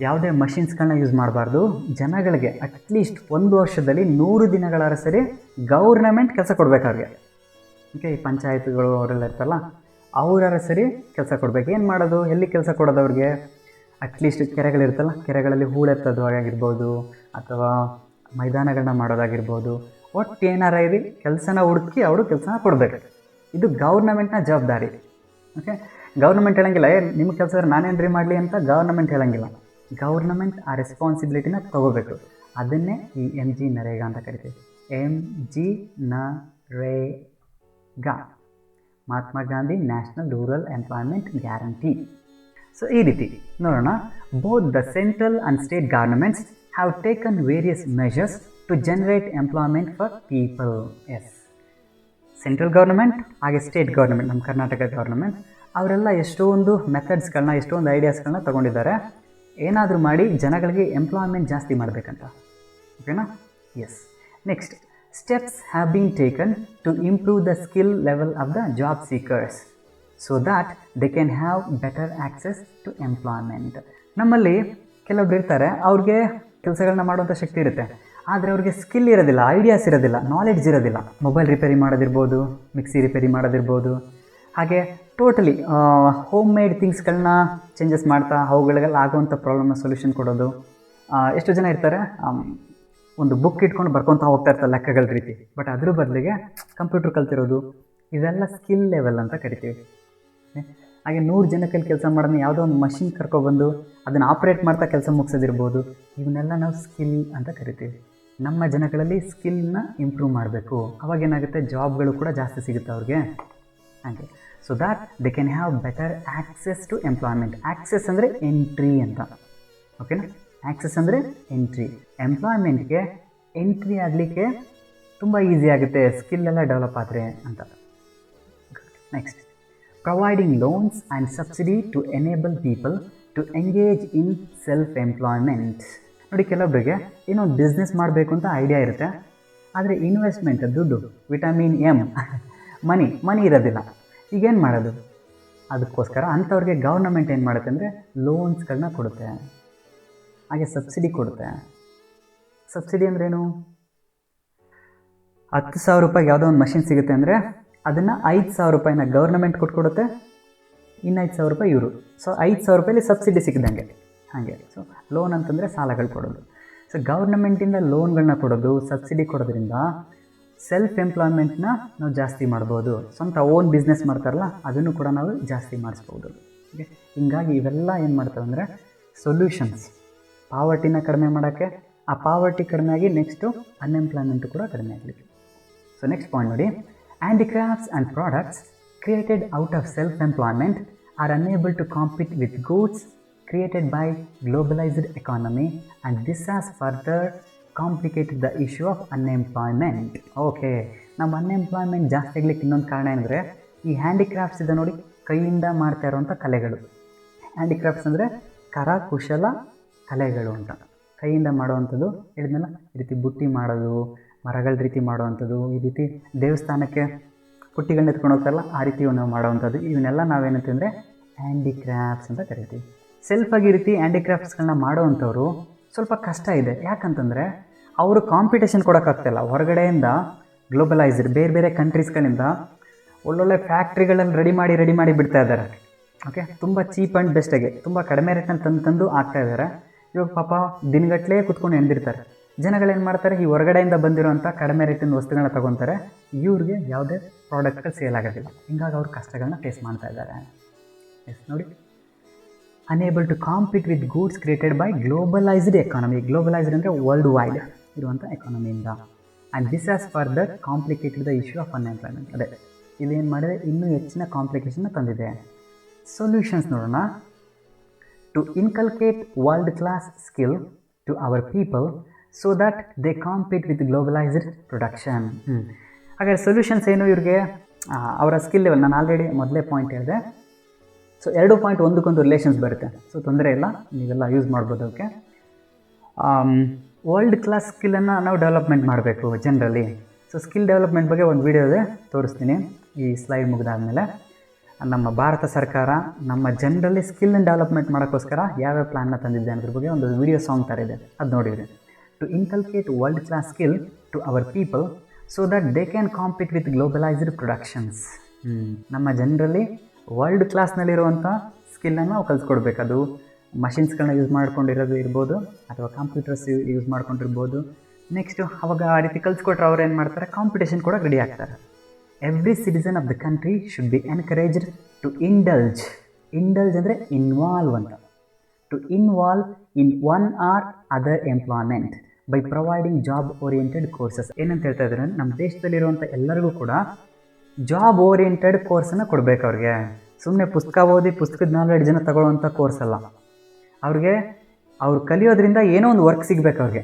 ಯಾವುದೇ ಮಷಿನ್ಸ್ಗಳನ್ನ ಯೂಸ್ ಮಾಡಬಾರ್ದು. ಜನಗಳಿಗೆ ಅಟ್ಲೀಸ್ಟ್ 1 ವರ್ಷದಲ್ಲಿ 100 ದಿನಗಳ ಸರಿ ಗೌರ್ನಮೆಂಟ್ ಕೆಲಸ ಕೊಡಬೇಕು ಅವ್ರಿಗೆ. ಓಕೆ, ಈ ಪಂಚಾಯತ್ಗಳು ಅವರೆಲ್ಲ ಇರ್ತಾರಲ್ಲ ಅವರ ಸರಿ ಕೆಲಸ ಕೊಡಬೇಕು. ಏನು ಮಾಡೋದು, ಎಲ್ಲಿ ಕೆಲಸ ಕೊಡೋದು ಅವ್ರಿಗೆ? ಅಟ್ಲೀಸ್ಟ್ ಕೆರೆಗಳಿರ್ತಲ್ಲ, ಕೆರೆಗಳಲ್ಲಿ ಹೂಳೆತ್ತೋದು ಆಗಿರ್ಬೋದು, ಅಥವಾ ಮೈದಾನಗಳನ್ನ ಮಾಡೋದಾಗಿರ್ಬೋದು. ಒಟ್ಟು ಏನಾರ ಇರಿ ಕೆಲಸನ ಹುಡುಕಿ ಅವರು ಕೆಲಸನ ಕೊಡಬೇಕು. ಇದು ಗೌರ್ನಮೆಂಟ್ನ ಜವಾಬ್ದಾರಿ. ಓಕೆ, ಗೌರ್ನಮೆಂಟ್ ಹೇಳಂಗಿಲ್ಲ ನಿಮ್ಮ ಕೆಲಸ ನಾನೇನ್ರಿ ಮಾಡಲಿ ಅಂತ ಗೌರ್ನಮೆಂಟ್ ಹೇಳಂಗಿಲ್ಲ. ಗೌರ್ನಮೆಂಟ್ ಆ ರೆಸ್ಪಾನ್ಸಿಬಿಲಿಟಿನ ತಗೋಬೇಕು. ಅದನ್ನೇ ಈ MG ನರೇಗಾ ಅಂತ ಕರಿತೀವಿ. MG NREGA, Mahatma Gandhi national rural employment guarantee. So ಈ ರೀತಿ ನೋಡೋಣ. Both the central and state governments have taken various measures to generate employment for people. Yes, central government ಹಾಗೆ ಸ್ಟೇಟ್ ಗೌರ್ನಮೆಂಟ್, ನಮ್ಮ ಕರ್ನಾಟಕ ಗೌರ್ನಮೆಂಟ್, ಅವರೆಲ್ಲ ಎಷ್ಟೊಂದು ಮೆಥಡ್ಸ್ಗಳನ್ನ, ಎಷ್ಟೊಂದು ಐಡಿಯಾಸ್ಗಳನ್ನ ತೊಗೊಂಡಿದ್ದಾರೆ. ಏನಾದರೂ ಮಾಡಿ ಜನಗಳಿಗೆ ಎಂಪ್ಲಾಯ್ಮೆಂಟ್ ಜಾಸ್ತಿ ಮಾಡಬೇಕಂತ. ಓಕೆನಾ? Yes. Next, steps have been taken to improve the skill level of the job seekers so that they can have better access to employment. ನಮ್ಮಲ್ಲಿ ಕೆಲವೊಬ್ರು ಇರ್ತಾರೆ, ಅವ್ರಿಗೆ ಕೆಲಸಗಳನ್ನ ಮಾಡುವಂಥ ಶಕ್ತಿ ಇರುತ್ತೆ, ಆದರೆ ಅವ್ರಿಗೆ ಸ್ಕಿಲ್ ಇರೋದಿಲ್ಲ, ಐಡಿಯಾಸ್ ಇರೋದಿಲ್ಲ, ನಾಲೆಡ್ಜ್ ಇರೋದಿಲ್ಲ. ಮೊಬೈಲ್ ರಿಪೇರಿ ಮಾಡೋದಿರ್ಬೋದು, ಮಿಕ್ಸಿ ರಿಪೇರಿ ಮಾಡೋದಿರ್ಬೋದು, ಹಾಗೆ ಟೋಟಲಿ ಹೋಮ್ ಮೇಡ್ ಥಿಂಗ್ಸ್ಗಳನ್ನ ಚೇಂಜಸ್ ಮಾಡ್ತಾ ಅವುಗಳಿಗೆಲ್ಲ ಆಗುವಂಥ ಪ್ರಾಬ್ಲಮ್ನ ಸೊಲ್ಯೂಷನ್ ಕೊಡೋದು. ಎಷ್ಟು ಜನ ಇರ್ತಾರೆ, ಒಂದು ಬುಕ್ ಇಟ್ಕೊಂಡು ಬರ್ಕೊತಾ ಹೋಗ್ತಾ ಇರ್ತಾರೆ ಲೆಕ್ಕಗಳ ರೀತಿ, ಬಟ್ ಅದ್ರ ಬದಲಿಗೆ ಕಂಪ್ಯೂಟರ್ ಕಲ್ತಿರೋದು, ಇದೆಲ್ಲ ಸ್ಕಿಲ್ ಲೆವೆಲ್ ಅಂತ ಕರಿತೀವಿ. ಹಾಗೆ 100 ಜನಕ್ಕೆ ಕೆಲಸ ಮಾಡೋದು, ಯಾವುದೋ ಒಂದು ಮಷಿನ್ ಕರ್ಕೊಬಂದು ಅದನ್ನು ಆಪ್ರೇಟ್ ಮಾಡ್ತಾ ಕೆಲಸ ಮುಗಿಸೋದಿರ್ಬೋದು, ಇವನ್ನೆಲ್ಲ ನಾವು ಸ್ಕಿಲ್ ಅಂತ ಕರಿತೀವಿ. ನಮ್ಮ ಜನಗಳಲ್ಲಿ ಸ್ಕಿಲ್ನ ಇಂಪ್ರೂವ್ ಮಾಡಬೇಕು, ಅವಾಗೇನಾಗುತ್ತೆ, ಜಾಬ್ಗಳು ಕೂಡ ಜಾಸ್ತಿ ಸಿಗುತ್ತೆ ಅವ್ರಿಗೆ. ಹಾಗೆ so that they can have better access to employment. Access ಅಂದರೆ ಎಂಟ್ರಿ ಅಂತ, ಓಕೆನಾ? ಆ್ಯಕ್ಸೆಸ್ ಅಂದರೆ ಎಂಟ್ರಿ. ಎಂಪ್ಲಾಯ್ಮೆಂಟ್ಗೆ ಎಂಟ್ರಿ ಆಗಲಿಕ್ಕೆ ತುಂಬ ಈಸಿ ಆಗುತ್ತೆ ಸ್ಕಿಲ್ ಎಲ್ಲ ಡೆವಲಪ್ ಆದರೆ ಅಂತ. Next, providing loans and subsidy to enable people to engage in self employment. ನೋಡಿ, ಕೆಲವೊಬ್ಬರಿಗೆ ಏನೋ ಒಂದು ಬಿಸ್ನೆಸ್ ಮಾಡಬೇಕು ಅಂತ ಐಡಿಯಾ ಇರುತ್ತೆ, ಆದರೆ ಇನ್ವೆಸ್ಟ್ಮೆಂಟ್, ದುಡ್ಡು, ವಿಟಮಿನ್ ಎಮ್, ಮನಿ ಇರೋದಿಲ್ಲ. ಈಗೇನು ಮಾಡೋದು? ಅದಕ್ಕೋಸ್ಕರ ಅಂಥವ್ರಿಗೆ ಗೌರ್ನಮೆಂಟ್ ಏನು ಮಾಡುತ್ತೆ ಅಂದರೆ ಲೋನ್ಸ್ಗಳನ್ನ ಕೊಡುತ್ತೆ, ಹಾಗೆ ಸಬ್ಸಿಡಿ ಕೊಡುತ್ತೆ. ಸಬ್ಸಿಡಿ ಅಂದ್ರೇನು? 10,000 ರೂಪಾಯಿಗೆ ಯಾವುದೋ ಒಂದು ಮಷಿನ್ ಸಿಗುತ್ತೆ ಅಂದರೆ ಅದನ್ನು 5,000 ರೂಪಾಯಿನ ಗೌರ್ನಮೆಂಟ್ ಕೊಟ್ಕೊಡುತ್ತೆ, ಇನ್ನು 5,000 ರೂಪಾಯಿ ಇವರು. ಸೊ 5,000 ರೂಪಾಯಲ್ಲಿ ಸಬ್ಸಿಡಿ ಸಿಕ್ಕಿದಂಗೆ. ಹಾಗೆ ಸೊ ಲೋನ್ ಅಂತಂದರೆ ಸಾಲಗಳು ಕೊಡೋದು. ಸೊ ಗೌರ್ನಮೆಂಟಿಂದ ಲೋನ್ಗಳನ್ನ ಕೊಡೋದು, ಸಬ್ಸಿಡಿ ಕೊಡೋದ್ರಿಂದ ಸೆಲ್ಫ್ ಎಂಪ್ಲಾಯ್ಮೆಂಟ್ನ ನಾವು ಜಾಸ್ತಿ ಮಾಡ್ಬೋದು. ಸ್ವಂತ ಓನ್ ಬಿಸ್ನೆಸ್ ಮಾಡ್ತಾರಲ್ಲ, ಅದನ್ನು ಕೂಡ ನಾವು ಜಾಸ್ತಿ ಮಾಡಿಸ್ಬೋದು. ಓಕೆ, ಹೀಗಾಗಿ ಇವೆಲ್ಲ ಏನು ಮಾಡ್ತವೆ ಅಂದರೆ ಸೊಲ್ಯೂಷನ್ಸ್, ಪಾವರ್ಟಿನ ಕಡಿಮೆ ಮಾಡೋಕ್ಕೆ. ಆ ಪಾವರ್ಟಿ ಕಡಿಮೆ ಆಗಿ ನೆಕ್ಸ್ಟು ಅನ್ಎಂಪ್ಲಾಯ್ಮೆಂಟು ಕೂಡ ಕಡಿಮೆ ಆಗಲಿಕ್ಕೆ. ಸೊ ನೆಕ್ಸ್ಟ್ ಪಾಯಿಂಟ್ ನೋಡಿ, handicrafts and products created out of self employment are unable to compete with goods created by globalized economy, and this has further complicated the issue of unemployment. Okay, ನಮ್ಮ unemployment ಜಾಸ್ತಿ ಆಗಲಿಕ್ಕೆ ಇನ್ನೊಂದು ಕಾರಣ ಏನಂದರೆ ಈ handicrafts ಇದೆ ನೋಡಿ, ಕೈಯಿಂದ ಮಾಡ್ತಾ ಇರೋವಂಥ ಕಲೆಗಳು. ಹ್ಯಾಂಡಿಕ್ರಾಫ್ಟ್ಸ್ ಅಂದರೆ ಕರಕುಶಲ ಕಲೆಗಳು ಅಂತ, ಕೈಯಿಂದ ಮಾಡುವಂಥದ್ದು. ಹೇಳಿದ್ನಲ್ಲ, ಈ ರೀತಿ ಬುಟ್ಟಿ ಮಾಡೋದು, ಮರಗಳ ರೀತಿ ಮಾಡುವಂಥದ್ದು, ಈ ರೀತಿ ದೇವಸ್ಥಾನಕ್ಕೆ ಪುಟ್ಟಿಗಳನ್ನ ಎತ್ಕೊಂಡು ಹೋಗ್ತಾರಲ್ಲ, ಆ ರೀತಿ ನಾವು ಮಾಡುವಂಥದ್ದು. ಇವನ್ನೆಲ್ಲ ನಾವೇನಂತಂದರೆ ಹ್ಯಾಂಡಿಕ್ರಾಫ್ಟ್ಸ್ ಅಂತ ಕರಿತೀವಿ. ಸೆಲ್ಫಾಗಿ ಈ ರೀತಿ ಹ್ಯಾಂಡಿಕ್ರಾಫ್ಟ್ಸ್ಗಳನ್ನ ಮಾಡೋವಂಥವ್ರು ಸ್ವಲ್ಪ ಕಷ್ಟ ಇದೆ. ಯಾಕಂತಂದರೆ ಅವರು ಕಾಂಪಿಟೇಷನ್ ಕೊಡೋಕ್ಕಾಗ್ತಾಯಿಲ್ಲ. ಹೊರಗಡೆಯಿಂದ ಗ್ಲೋಬಲೈಸ್ಡ್ ಬೇರೆ ಬೇರೆ ಕಂಟ್ರೀಸ್ಗಳಿಂದ ಒಳ್ಳೊಳ್ಳೆ ಫ್ಯಾಕ್ಟ್ರಿಗಳಲ್ಲಿ ರೆಡಿ ಮಾಡಿ ಬಿಡ್ತಾ ಇದ್ದಾರೆ. ಓಕೆ, ತುಂಬ ಚೀಪ್ ಆ್ಯಂಡ್ ಬೆಸ್ಟಾಗಿ ತುಂಬ ಕಡಿಮೆ ರೇಟ್ನಲ್ಲಿ ತಂದು ಆಗ್ತಾ ಇದ್ದಾರೆ. ಇವಾಗ ಪಾಪ ದಿನಗಟ್ಟಲೆ ಕೂತ್ಕೊಂಡು ಎಣ್ದಿರ್ತಾರೆ. ಜನಗಳೇನು ಮಾಡ್ತಾರೆ, ಈ ಹೊರಗಡೆಯಿಂದ ಬಂದಿರೋಂಥ ಕಡಿಮೆ ರೇಟಿನ ವಸ್ತುಗಳನ್ನ ತೊಗೊತಾರೆ, ಇವ್ರಿಗೆ ಯಾವುದೇ ಪ್ರಾಡಕ್ಟ್ಗಳು ಸೇಲ್ ಆಗೋದಿಲ್ಲ. ಹಿಂಗಾಗಿ ಅವ್ರ ಕಷ್ಟಗಳನ್ನ ಫೇಸ್ ಮಾಡ್ತಾ ಇದ್ದಾರೆ. ಎಸ್ ನೋಡಿ, unable to compete with goods created by globalized economy. Globalized ಅಂದರೆ ವರ್ಲ್ಡ್ ವೈಡ್ ಇರುವಂಥ ಎಕಾನಮಿಯಿಂದ. And this has further complicated the issue of unemployment. ಅದೇ ಇಲ್ಲಿ ಏನು ಮಾಡಿದೆ, ಇನ್ನೂ ಹೆಚ್ಚಿನ ಕಾಂಪ್ಲಿಕೇಶನ್ನ ತಂದಿದೆ. ಸೊಲ್ಯೂಷನ್ಸ್ ನೋಡೋಣ. To inculcate world class skill to our people so that they compete with globalized production. ಹಾಗಾದರೆ ಸೊಲ್ಯೂಷನ್ಸ್ ಏನು ಇವ್ರಿಗೆ? ಅವರ ಸ್ಕಿಲ್ ಲೆವೆಲ್, ನಾನು ಆಲ್ರೆಡಿ ಮೊದಲೇ ಪಾಯಿಂಟ್ ಹೇಳಿದೆ. ಸೊ 2 ಪಾಯಿಂಟ್ ಒಂದಕ್ಕೊಂದು ರಿಲೇಷನ್ಸ್ ಬರುತ್ತೆ. ಸೊ ತೊಂದರೆ ಇಲ್ಲ, ನೀವೆಲ್ಲ ಯೂಸ್ ಮಾಡ್ಬೋದು. ಓಕೆ, ವರ್ಲ್ಡ್ ಕ್ಲಾಸ್ ಸ್ಕಿಲ್ಲನ್ನು ನಾವು ಡೆವಲಪ್ಮೆಂಟ್ ಮಾಡಬೇಕು ಜನರಲಿ. ಸೊ ಸ್ಕಿಲ್ ಡೆವಲಪ್ಮೆಂಟ್ ಬಗ್ಗೆ ಒಂದು ವಿಡಿಯೋ ಇದೆ, ತೋರಿಸ್ತೀನಿ ಈ ಸ್ಲೈಡ್ ಮುಗಿದಾದ್ಮೇಲೆ. ನಮ್ಮ ಭಾರತ ಸರ್ಕಾರ ನಮ್ಮ ಜನರಲಿ ಸ್ಕಿಲ್ಲನ್ನು ಡೆವಲಪ್ಮೆಂಟ್ ಮಾಡೋಕ್ಕೋಸ್ಕರ ಯಾವ್ಯಾವ ಪ್ಲ್ಯಾನ್ನ ತಂದಿದೆ ಅನ್ನೋದ್ರ ಬಗ್ಗೆ ಒಂದು ವಿಡಿಯೋ ಸಾಂಗ್ ಥರ ಇದೆ, ಅದು ನೋಡಿದ್ರಿ. To inculcate world class skill to our people so that they can compete with globalized productions. ನಮ್ಮ ಜನರಲಿ ವರ್ಲ್ಡ್ ಕ್ಲಾಸ್ನಲ್ಲಿರುವಂಥ ಸ್ಕಿಲ್ಲನ್ನು ನಾವು ಕಲಿಸ್ಕೊಡ್ಬೇಕು. ಅದು ಮಷಿನ್ಸ್ಗಳನ್ನ ಯೂಸ್ ಮಾಡ್ಕೊಂಡಿರೋದು ಇರ್ಬೋದು, ಅಥವಾ ಕಂಪ್ಯೂಟರ್ಸ್ ಯೂಸ್ ಮಾಡ್ಕೊಂಡಿರ್ಬೋದು. ನೆಕ್ಸ್ಟು ಅವಾಗ ಆ ರೀತಿ ಕಲಿಸ್ಕೊಟ್ರೆ ಅವ್ರು ಏನು ಮಾಡ್ತಾರೆ, ಕಾಂಪಿಟೇಷನ್ ಕೂಡ ರೆಡಿ ಆಗ್ತಾರೆ. Every citizen of the country should be encouraged to indulge. Indulge ಅಂದರೆ ಇನ್ವಾಲ್ವ್ ಅಂತ. To involve in one or other employment by providing job oriented courses. ಏನಂತ ಹೇಳ್ತಾ ಇದ್ದಾರೆ, ನಮ್ಮ ದೇಶದಲ್ಲಿರುವಂಥ ಎಲ್ಲರಿಗೂ ಕೂಡ ಜಾಬ್ ಓರಿಯೆಂಟೆಡ್ ಕೋರ್ಸನ್ನು ಕೊಡಬೇಕು ಅವ್ರಿಗೆ. ಸುಮ್ಮನೆ ಪುಸ್ತಕ ಓದಿ ಪುಸ್ತಕದ ನಾಲೆಡ್ಜ್ ಜನ ತಗೊಳ್ಳೋವಂಥ ಕೋರ್ಸ್ ಅಲ್ಲ. ಅವ್ರಿಗೆ ಅವ್ರು ಕಲಿಯೋದ್ರಿಂದ ಏನೋ ಒಂದು ವರ್ಕ್ ಸಿಗಬೇಕು. ಅವ್ರಿಗೆ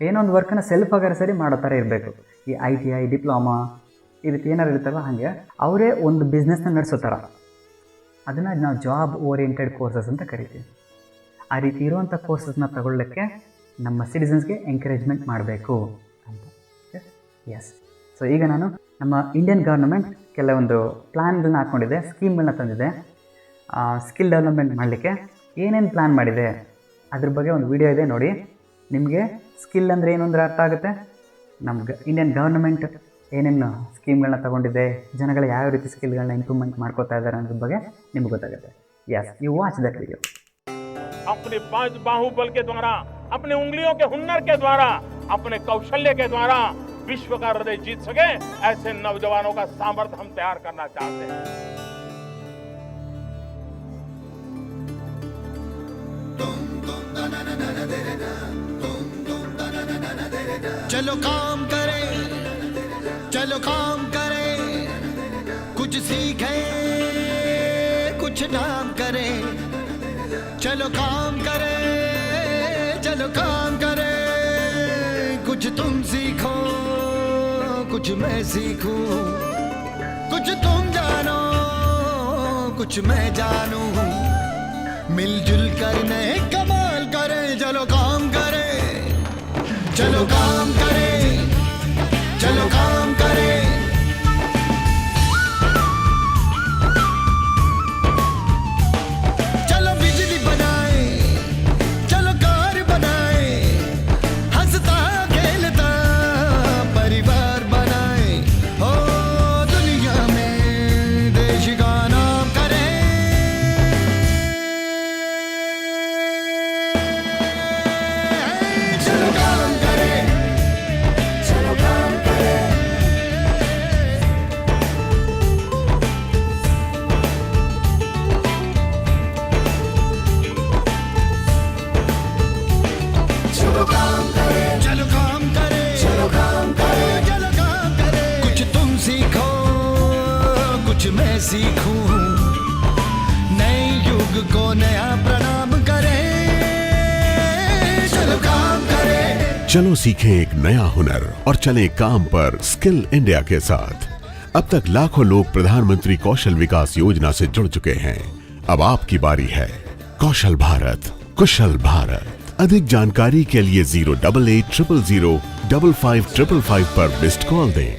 ಏನೋ ಒಂದು ವರ್ಕನ್ನು ಸೆಲ್ಫ್ ಆಗಾರ ಸರಿ ಮಾಡೋ ಥರ ಇರಬೇಕು. ಈ ITI ಡಿಪ್ಲೊಮಾ ಈ ರೀತಿ ಏನಾರು ಇರುತ್ತಲ್ಲ, ಹಾಗೆ ಅವರೇ ಒಂದು ಬಿಸ್ನೆಸ್ನ ನಡೆಸೋ ಥರ, ಅದನ್ನು ನಾವು ಜಾಬ್ ಓರಿಯೆಂಟೆಡ್ ಕೋರ್ಸಸ್ ಅಂತ ಕರಿತೀವಿ. ಆ ರೀತಿ ಇರುವಂಥ ಕೋರ್ಸಸ್ನ ತಗೊಳ್ಳೋಕ್ಕೆ ನಮ್ಮ ಸಿಟಿಸನ್ಸ್ಗೆ ಎಂಕರೇಜ್ಮೆಂಟ್ ಮಾಡಬೇಕು ಅಂತ. ಎಸ್. ಸೊ ಈಗ ನಾನು ನಮ್ಮ ಇಂಡಿಯನ್ ಗೌರ್ಮೆಂಟ್ ಕೆಲವೊಂದು ಪ್ಲ್ಯಾನ್ಗಳನ್ನ ಹಾಕ್ಕೊಂಡಿದೆ, ಸ್ಕೀಮ್ಗಳನ್ನ ತಂದಿದೆ. ಸ್ಕಿಲ್ ಡೆವಲಪ್ಮೆಂಟ್ ಮಾಡಲಿಕ್ಕೆ ಏನೇನು ಪ್ಲ್ಯಾನ್ ಮಾಡಿದೆ ಅದ್ರ ಬಗ್ಗೆ ಒಂದು ವಿಡಿಯೋ ಇದೆ ನೋಡಿ. ನಿಮಗೆ ಸ್ಕಿಲ್ ಅಂದರೆ ಏನು ಅಂದರೆ ಅರ್ಥ ಆಗುತ್ತೆ. ನಮ್ಮ ಇಂಡಿಯನ್ ಗೌರ್ಮೆಂಟ್ ಏನೇನು ಸ್ಕೀಮ್ಗಳನ್ನ ತೊಗೊಂಡಿದೆ, ಜನಗಳು ಯಾವ ರೀತಿ ಸ್ಕಿಲ್ಗಳನ್ನ ಇಂಪ್ರೂವ್ಮೆಂಟ್ ಮಾಡ್ಕೋತಾ ಇದ್ದಾರೆ ಅನ್ನೋದ್ರ ಬಗ್ಗೆ ನಿಮ್ಗೆ ಗೊತ್ತಾಗುತ್ತೆ. Yes, you watch that video. अपने 5 बाहुबल के द्वारा, अपने उंगलियों के हुनर के द्वारा, अपने कौशल्य के द्वारा विश्व का हृदय जीत सके, ऐसे नौजवानों का सामर्थ्य हम तैयार करना चाहते हैं. चलो काम करें, चलो काम करें, कुछ सीखें, कुछ नाम करें. चलो काम करें, चलो काम करें, कुछ तुम सीखो, कुछ मैं सीखूं, कुछ तुम जानो, कुछ मैं जानूं, मिलजुल कर नए कमाल करें. चलो काम करें, चलो काम करें, चलो काम करें. चलो बिजली बनाए, चलो कार बनाए, हंसता खेलता परिवार बनाए. ओ दुनिया में देश का नाम करें. चलो काम करें, चलो काम करें. चलो काम करें, चलो काम करें, चलो काम करें, चलो काम करें. कुछ तुम सीखो, कुछ मैं सीखूं, नए युग को नया प्रणाम करें. चलो काम करें. चलो सीखें एक नया हुनर और चले काम पर स्किल इंडिया के साथ. अब तक लाखों लोग प्रधानमंत्री कौशल विकास योजना से जुड़ चुके हैं. अब आपकी बारी है. कौशल भारत, कुशल भारत. अधिक जानकारी के लिए 08800055555 पर मिस्ड कॉल दें.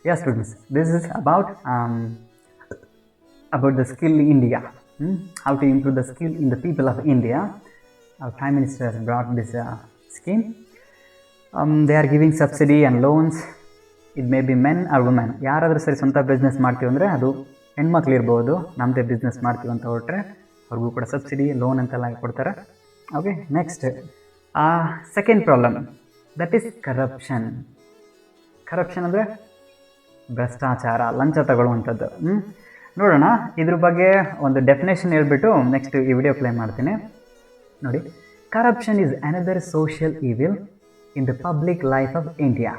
Yes, students, this is about the skill India. How to improve the skill in the people of India. Our Prime Minister has brought this scheme. They are giving subsidy and loans. It may be men or women. ಯಾರಾದರೂ ಸರಿ ಸ್ವಂತ business ಮಾಡ್ತೀವಿ ಅಂದರೆ ಅದು ಹೆಣ್ಮಕ್ಳು ಇರ್ಬೋದು. ನಮ್ಮದೇ business ಮಾಡ್ತೀವಿ ಅಂತ ಹೊರಟ್ರೆ ಅವ್ರಿಗೂ ಕೂಡ ಸಬ್ಸಿಡಿ, ಲೋನ್ ಅಂತೆಲ್ಲ ಕೊಡ್ತಾರೆ. Okay, next second problem, that is corruption. Corruption ಅಂದರೆ ಭ್ರಷ್ಟಾಚಾರ, ಲಂಚ ತಗೊಳ್ಳುವಂಥದ್ದು. ನೋಡೋಣ, ಇದ್ರ ಬಗ್ಗೆ ಒಂದು ಡೆಫಿನೇಷನ್ ಹೇಳ್ಬಿಟ್ಟು ನೆಕ್ಸ್ಟ್ ಈ ವಿಡಿಯೋ ಪ್ಲೇ ಮಾಡ್ತೀನಿ ನೋಡಿ. Corruption is another social evil in the public life of India.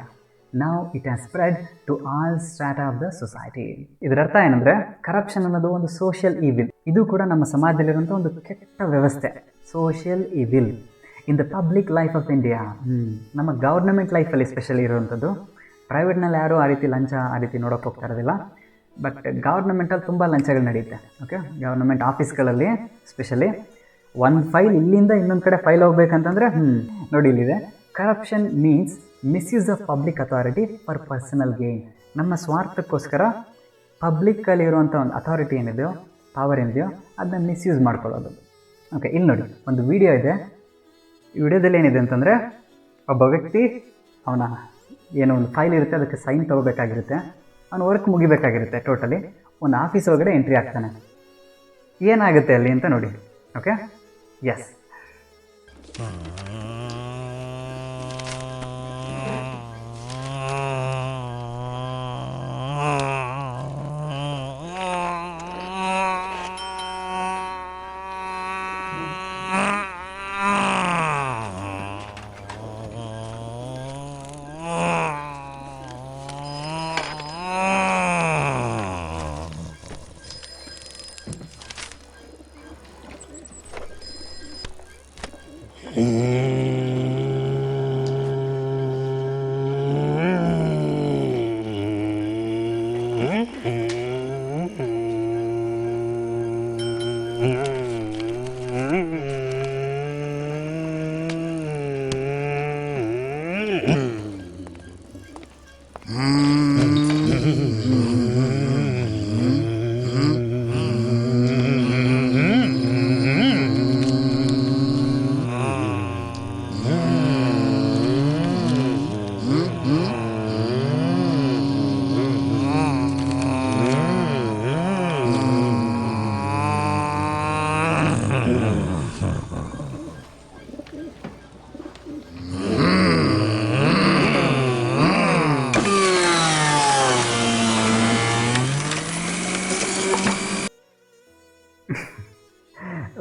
Now it has spread to all strata of the society. ಇದರ ಅರ್ಥ ಏನಂದರೆ, ಕರಪ್ಷನ್ ಅನ್ನೋದು ಒಂದು ಸೋಷಿಯಲ್ ಈವಿಲ್. ಇದು ಕೂಡ ನಮ್ಮ ಸಮಾಜದಲ್ಲಿರುವಂಥ ಒಂದು ಕೆಟ್ಟ ವ್ಯವಸ್ಥೆ. Social evil in the public life of India. ನಮ್ಮ ಗೌರ್ನಮೆಂಟ್ ಲೈಫಲ್ಲಿ ಸ್ಪೆಷಲಿ ಇರುವಂಥದ್ದು. ಪ್ರೈವೇಟ್ನಲ್ಲಿ ಯಾರೂ ಆ ರೀತಿ ಲಂಚ ಆ ರೀತಿ ನೋಡೋಕೆ ಹೋಗ್ತಾ ಇರೋದಿಲ್ಲ. ಬಟ್ ಗೌರ್ನಮೆಂಟಲ್ಲಿ ತುಂಬ ಲಂಚಗಳು ನಡೆಯುತ್ತೆ. ಓಕೆ, ಗೌರ್ನಮೆಂಟ್ ಆಫೀಸ್ಗಳಲ್ಲಿ ಸ್ಪೆಷಲಿ ಒಂದು ಫೈಲ್ ಇಲ್ಲಿಂದ ಇನ್ನೊಂದು ಕಡೆ ಫೈಲ್ ಹೋಗ್ಬೇಕಂತಂದರೆ ನೋಡಿ ಇಲ್ಲಿದೆ, corruption means misuse of public authority for personal gain. ನಮ್ಮ ಸ್ವಾರ್ಥಕ್ಕೋಸ್ಕರ ಪಬ್ಲಿಕ್ಕಲ್ಲಿರುವಂಥ ಒಂದು ಅಥಾರಿಟಿ ಏನಿದೆಯೋ, ಪವರ್ ಏನಿದೆಯೋ ಅದನ್ನ ಮಿಸ್ಯೂಸ್ ಮಾಡ್ಕೊಳ್ಳೋದು. ಓಕೆ, ಇಲ್ಲಿ ನೋಡಿ ಒಂದು ವಿಡಿಯೋ ಇದೆ. ಈ ವಿಡಿಯೋದಲ್ಲಿ ಏನಿದೆ ಅಂತಂದರೆ, ಒಬ್ಬ ವ್ಯಕ್ತಿ ಅವನ ಏನೋ ಒಂದು ಫೈಲ್ ಇರುತ್ತೆ, ಅದಕ್ಕೆ ಸೈನ್ ತೊಗೋಬೇಕಾಗಿರುತ್ತೆ, ಅವನು ವರ್ಕ್ ಮುಗಿಬೇಕಾಗಿರುತ್ತೆ. ಟೋಟಲಿ ಒಂದು ಆಫೀಸ್ ಒಳಗಡೆ ಎಂಟ್ರಿ ಆಗ್ತಾನೆ. ಏನಾಗುತ್ತೆ ಅಲ್ಲಿ ಅಂತ ನೋಡಿ. Okay, yes,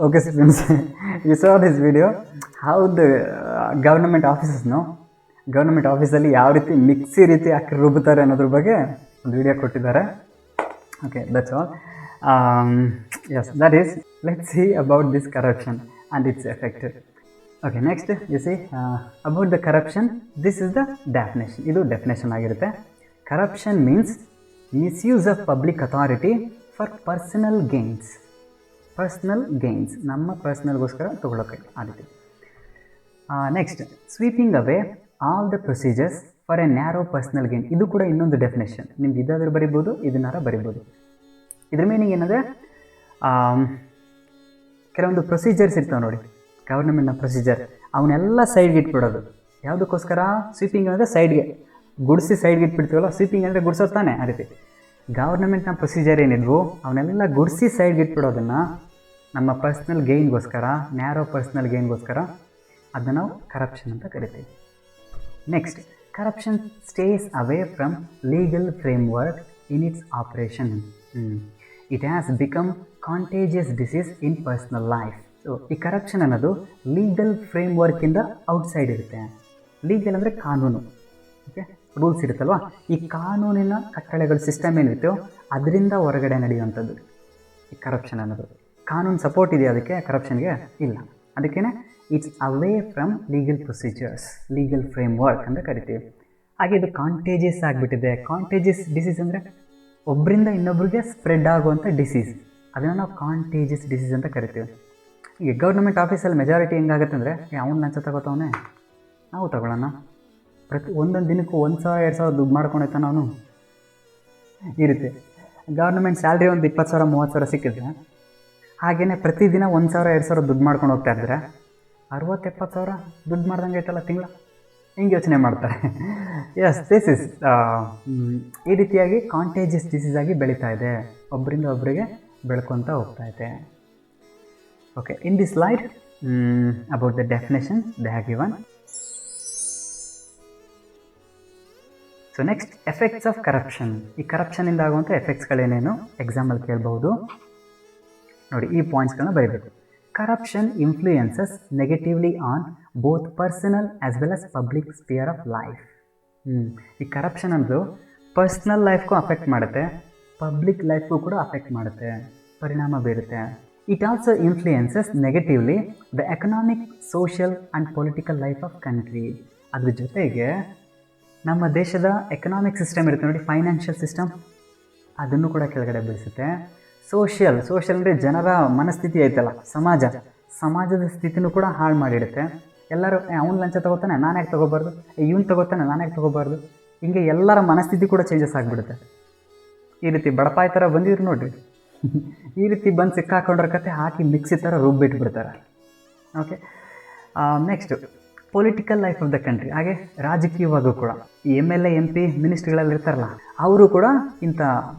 Okay, students, you saw this video, how the government offices, government ಆಫೀಸಲ್ಲಿ ಯಾವ ರೀತಿ ಮಿಕ್ಸಿ ರೀತಿ ಹಾಕಿ ರುಬ್ತಾರೆ ಅನ್ನೋದ್ರ ಬಗ್ಗೆ ಒಂದು ವಿಡಿಯೋ ಕೊಟ್ಟಿದ್ದಾರೆ. Okay, that's all. Yes, that is, let's see about this corruption and its effect. Okay, next you see about the corruption. This is the definition. ಇದು definition ಆಗಿರುತ್ತೆ. Corruption means misuse of public authority for personal gains. ನಮ್ಮ ಪರ್ಸನಲ್ಗೋಸ್ಕರ ತಗೊಳ್ಳೋಕೆ ಆ ರೀತಿ. Next, sweeping away all the procedures for A narrow personal gain. ಇದು ಕೂಡ ಇನ್ನೊಂದು definition. ನಿಮ್ಗೆ ಇದಾದರೂ ಬರಿಬೋದು, ಇದನ್ನಾರ ಬರಿಬೋದು. ಇದ್ರ ಮೀನಿಂಗ್ ಏನಂದರೆ, ಕೆಲವೊಂದು ಪ್ರೊಸೀಜರ್ಸ್ ಇರ್ತಾವೆ ನೋಡಿ, ಗೌರ್ಮೆಂಟ್ನ ಪ್ರೊಸೀಜರ್, ಅವನ್ನೆಲ್ಲ ಸೈಡ್ಗೆ ಇಟ್ಬಿಡೋದು. ಯಾವುದಕ್ಕೋಸ್ಕರ? ಸ್ವೀಪಿಂಗ್ ಅಂದರೆ ಸೈಡ್ಗೆ ಗುಡಿಸಿ ಸೈಡ್ಗೆ ಇಟ್ಬಿಡ್ತೀವಲ್ಲ, ಸ್ವೀಪಿಂಗ್ ಅಂದರೆ ಗುಡಿಸೋದು ತಾನೆ, ಆ ರೀತಿ ಗೌರ್ಮೆಂಟ್ನ ಪ್ರೊಸೀಜರ್ ಏನಿದ್ವು ಅವನ್ನೆಲ್ಲ ಗುಡಿಸಿ ಸೈಡ್ಗೆ ಇಟ್ಬಿಡೋದನ್ನು ನಮ್ಮ ಪರ್ಸ್ನಲ್ ಗೇನ್ಗೋಸ್ಕರ, ನ್ಯಾರೋ ಪರ್ಸ್ನಲ್ ಗೇನ್ಗೋಸ್ಕರ, ಅದನ್ನು ನಾವು ಕರಪ್ಷನ್ ಅಂತ ಕರಿತೀವಿ. Next, corruption stays away from legal framework in its operation. It has become contagious disease in personal life. So ಈ ಕರಪ್ಷನ್ ಅನ್ನೋದು ಲೀಗಲ್ ಫ್ರೇಮ್ವರ್ಕಿಂದ ಔಟ್ಸೈಡ್ ಇರುತ್ತೆ. ಲೀಗಲ್ ಅಂದರೆ ಕಾನೂನು, ಓಕೆ, ರೂಲ್ಸ್ ಇರುತ್ತಲ್ವ, ಈ ಕಾನೂನಿನ ಕಟ್ಟಳೆಗಳ ಸಿಸ್ಟಮ್ ಏನಿರುತ್ತೋ ಅದರಿಂದ ಹೊರಗಡೆ ನಡೆಯುವಂಥದ್ದು ಈ ಕರಪ್ಷನ್ ಅನ್ನೋದು. ಕಾನೂನು ಸಪೋರ್ಟ್ ಇದೆಯಾ ಅದಕ್ಕೆ? ಕರಪ್ಷನ್ಗೆ ಇಲ್ಲ. ಅದಕ್ಕೇ it's away from legal procedures, legal framework ಅಂತ ಕರಿತೀವಿ. ಹಾಗೆ ಇದು ಕಾಂಟೇಜಿಯಸ್ ಆಗಿಬಿಟ್ಟಿದೆ. ಕಾಂಟೇಜಿಯಸ್ ಡಿಸೀಸ್ ಅಂದರೆ ಒಬ್ಬರಿಂದ ಇನ್ನೊಬ್ರಿಗೆ ಸ್ಪ್ರೆಡ್ ಆಗುವಂಥ ಡಿಸೀಸ್, ಅದನ್ನು ನಾವು ಕಾಂಟೇಜಿಯಸ್ ಡಿಸೀಸ್ ಅಂತ ಕರಿತೀವಿ. ಈಗ ಗೌರ್ಮೆಂಟ್ ಆಫೀಸಲ್ಲಿ ಮೆಜಾರಿಟಿ ಹೆಂಗಾಗುತ್ತೆ ಅಂದರೆ, ಅವ್ನು ಲಂಚ ತಗೋತಾವನೆ, ನಾವು ತಗೊಳ್ಳೋಣ, ಒಂದೊಂದು ದಿನಕ್ಕೂ 1,000-2,000 ದುಡ್ಡು ಮಾಡ್ಕೊಂಡೋಯ್ತಾನ ಅವನು, ಈ ರೀತಿ. ಗೌರ್ಮೆಂಟ್ ಸ್ಯಾಲ್ರಿ ಒಂದು 20,000-30,000 ಸಿಕ್ಕಿದ್ರೆ, ಹಾಗೆಯೇ ಪ್ರತಿದಿನ 1,000-2,000 ದುಡ್ಡು ಮಾಡ್ಕೊಂಡು ಹೋಗ್ತಾ ಇದ್ದರೆ 60,000-70,000 ದುಡ್ಡು ಮಾಡ್ದಂಗೆ ಆಯ್ತಲ್ಲ ತಿಂಗಳ, ಹಿಂಗೆ ಯೋಚನೆ ಮಾಡ್ತಾರೆ. ಎಸ್, ದಿಸ್ ಇಸ್ ಈ ರೀತಿಯಾಗಿ ಕಾಂಟೇಜಿಯಸ್ ಡಿಸೀಸ್ ಆಗಿ ಬೆಳೀತಾ ಇದೆ, ಒಬ್ಬರಿಂದ ಒಬ್ಬರಿಗೆ ಬೆಳ್ಕೊತ ಹೋಗ್ತಾ ಇದೆ. Okay, in this slide about the definition they have given. So next, effects of corruption. ಈ ಕರಪ್ಷನಿಂದ ಆಗುವಂಥ ಎಫೆಕ್ಟ್ಸ್ಗಳೇನೇನು ಎಕ್ಸಾಂಪಲ್ ಕೇಳಬಹುದು ನೋಡಿ. ಈ ಪಾಯಿಂಟ್ಸ್ಗಳನ್ನ ಬರೀಬೇಕು. Corruption influences negatively on both personal as well as public sphere of life. ಈ ಕರಪ್ಷನ್ ಅನ್ನೋದು ಪರ್ಸ್ನಲ್ ಲೈಫ್ಗೂ ಅಫೆಕ್ಟ್ ಮಾಡುತ್ತೆ, public ಲೈಫ್ಗೂ ಕೂಡ ಅಫೆಕ್ಟ್ ಮಾಡುತ್ತೆ, ಪರಿಣಾಮ ಬೀರುತ್ತೆ. It also influences negatively the economic, social and political life of country. ಅದ್ರ ಜೊತೆಗೆ ನಮ್ಮ ದೇಶದ ಎಕನಾಮಿಕ್ ಸಿಸ್ಟಮ್ ಇರುತ್ತೆ ನೋಡಿ, ಫೈನಾನ್ಷಿಯಲ್ ಸಿಸ್ಟಮ್, ಅದನ್ನು ಕೂಡ ಕೆಳಗಡೆ ಬೀಳಿಸುತ್ತೆ. ಸೋಷಿಯಲ್ ಅಂದರೆ ಜನರ ಮನಸ್ಥಿತಿ ಐತಲ್ಲ, ಸಮಾಜದ ಸ್ಥಿತಿನೂ ಕೂಡ ಹಾಳು ಮಾಡಿಡುತ್ತೆ. ಎಲ್ಲರೂ ಅವ್ನು ಲಂಚ ತಗೋತಾನೆ, ನಾನು ಯಾಕೆ ತೊಗೋಬಾರ್ದು, ಇವ್ನು ತಗೋತಾನೆ, ನಾನು ಯಾಕೆ ತೊಗೋಬಾರ್ದು, ಹಿಂಗೆ ಎಲ್ಲರ ಮನಸ್ಥಿತಿ ಕೂಡ ಚೇಂಜಸ್ ಆಗಿಬಿಡುತ್ತೆ. ಈ ರೀತಿ ಬಡಪಾಯಿ ಥರ ಬಂದಿದ್ರು ನೋಡ್ರಿ, ಈ ರೀತಿ ಬಂದು ಸಿಕ್ಕಾಕೊಂಡ್ರ ಕತೆ ಹಾಕಿ ಮಿಕ್ಸಿ ಥರ ರುಬ್ಬಿಟ್ಬಿಡ್ತಾರೆ. Okay, next, political life of the country. ಹಾಗೆ ರಾಜಕೀಯವಾಗೂ ಕೂಡ ಈ MLA MP ಮಿನಿಸ್ಟ್ರಿಗಳಲ್ಲಿ ಇರ್ತಾರಲ್ಲ, ಅವರು ಕೂಡ ಇಂಥ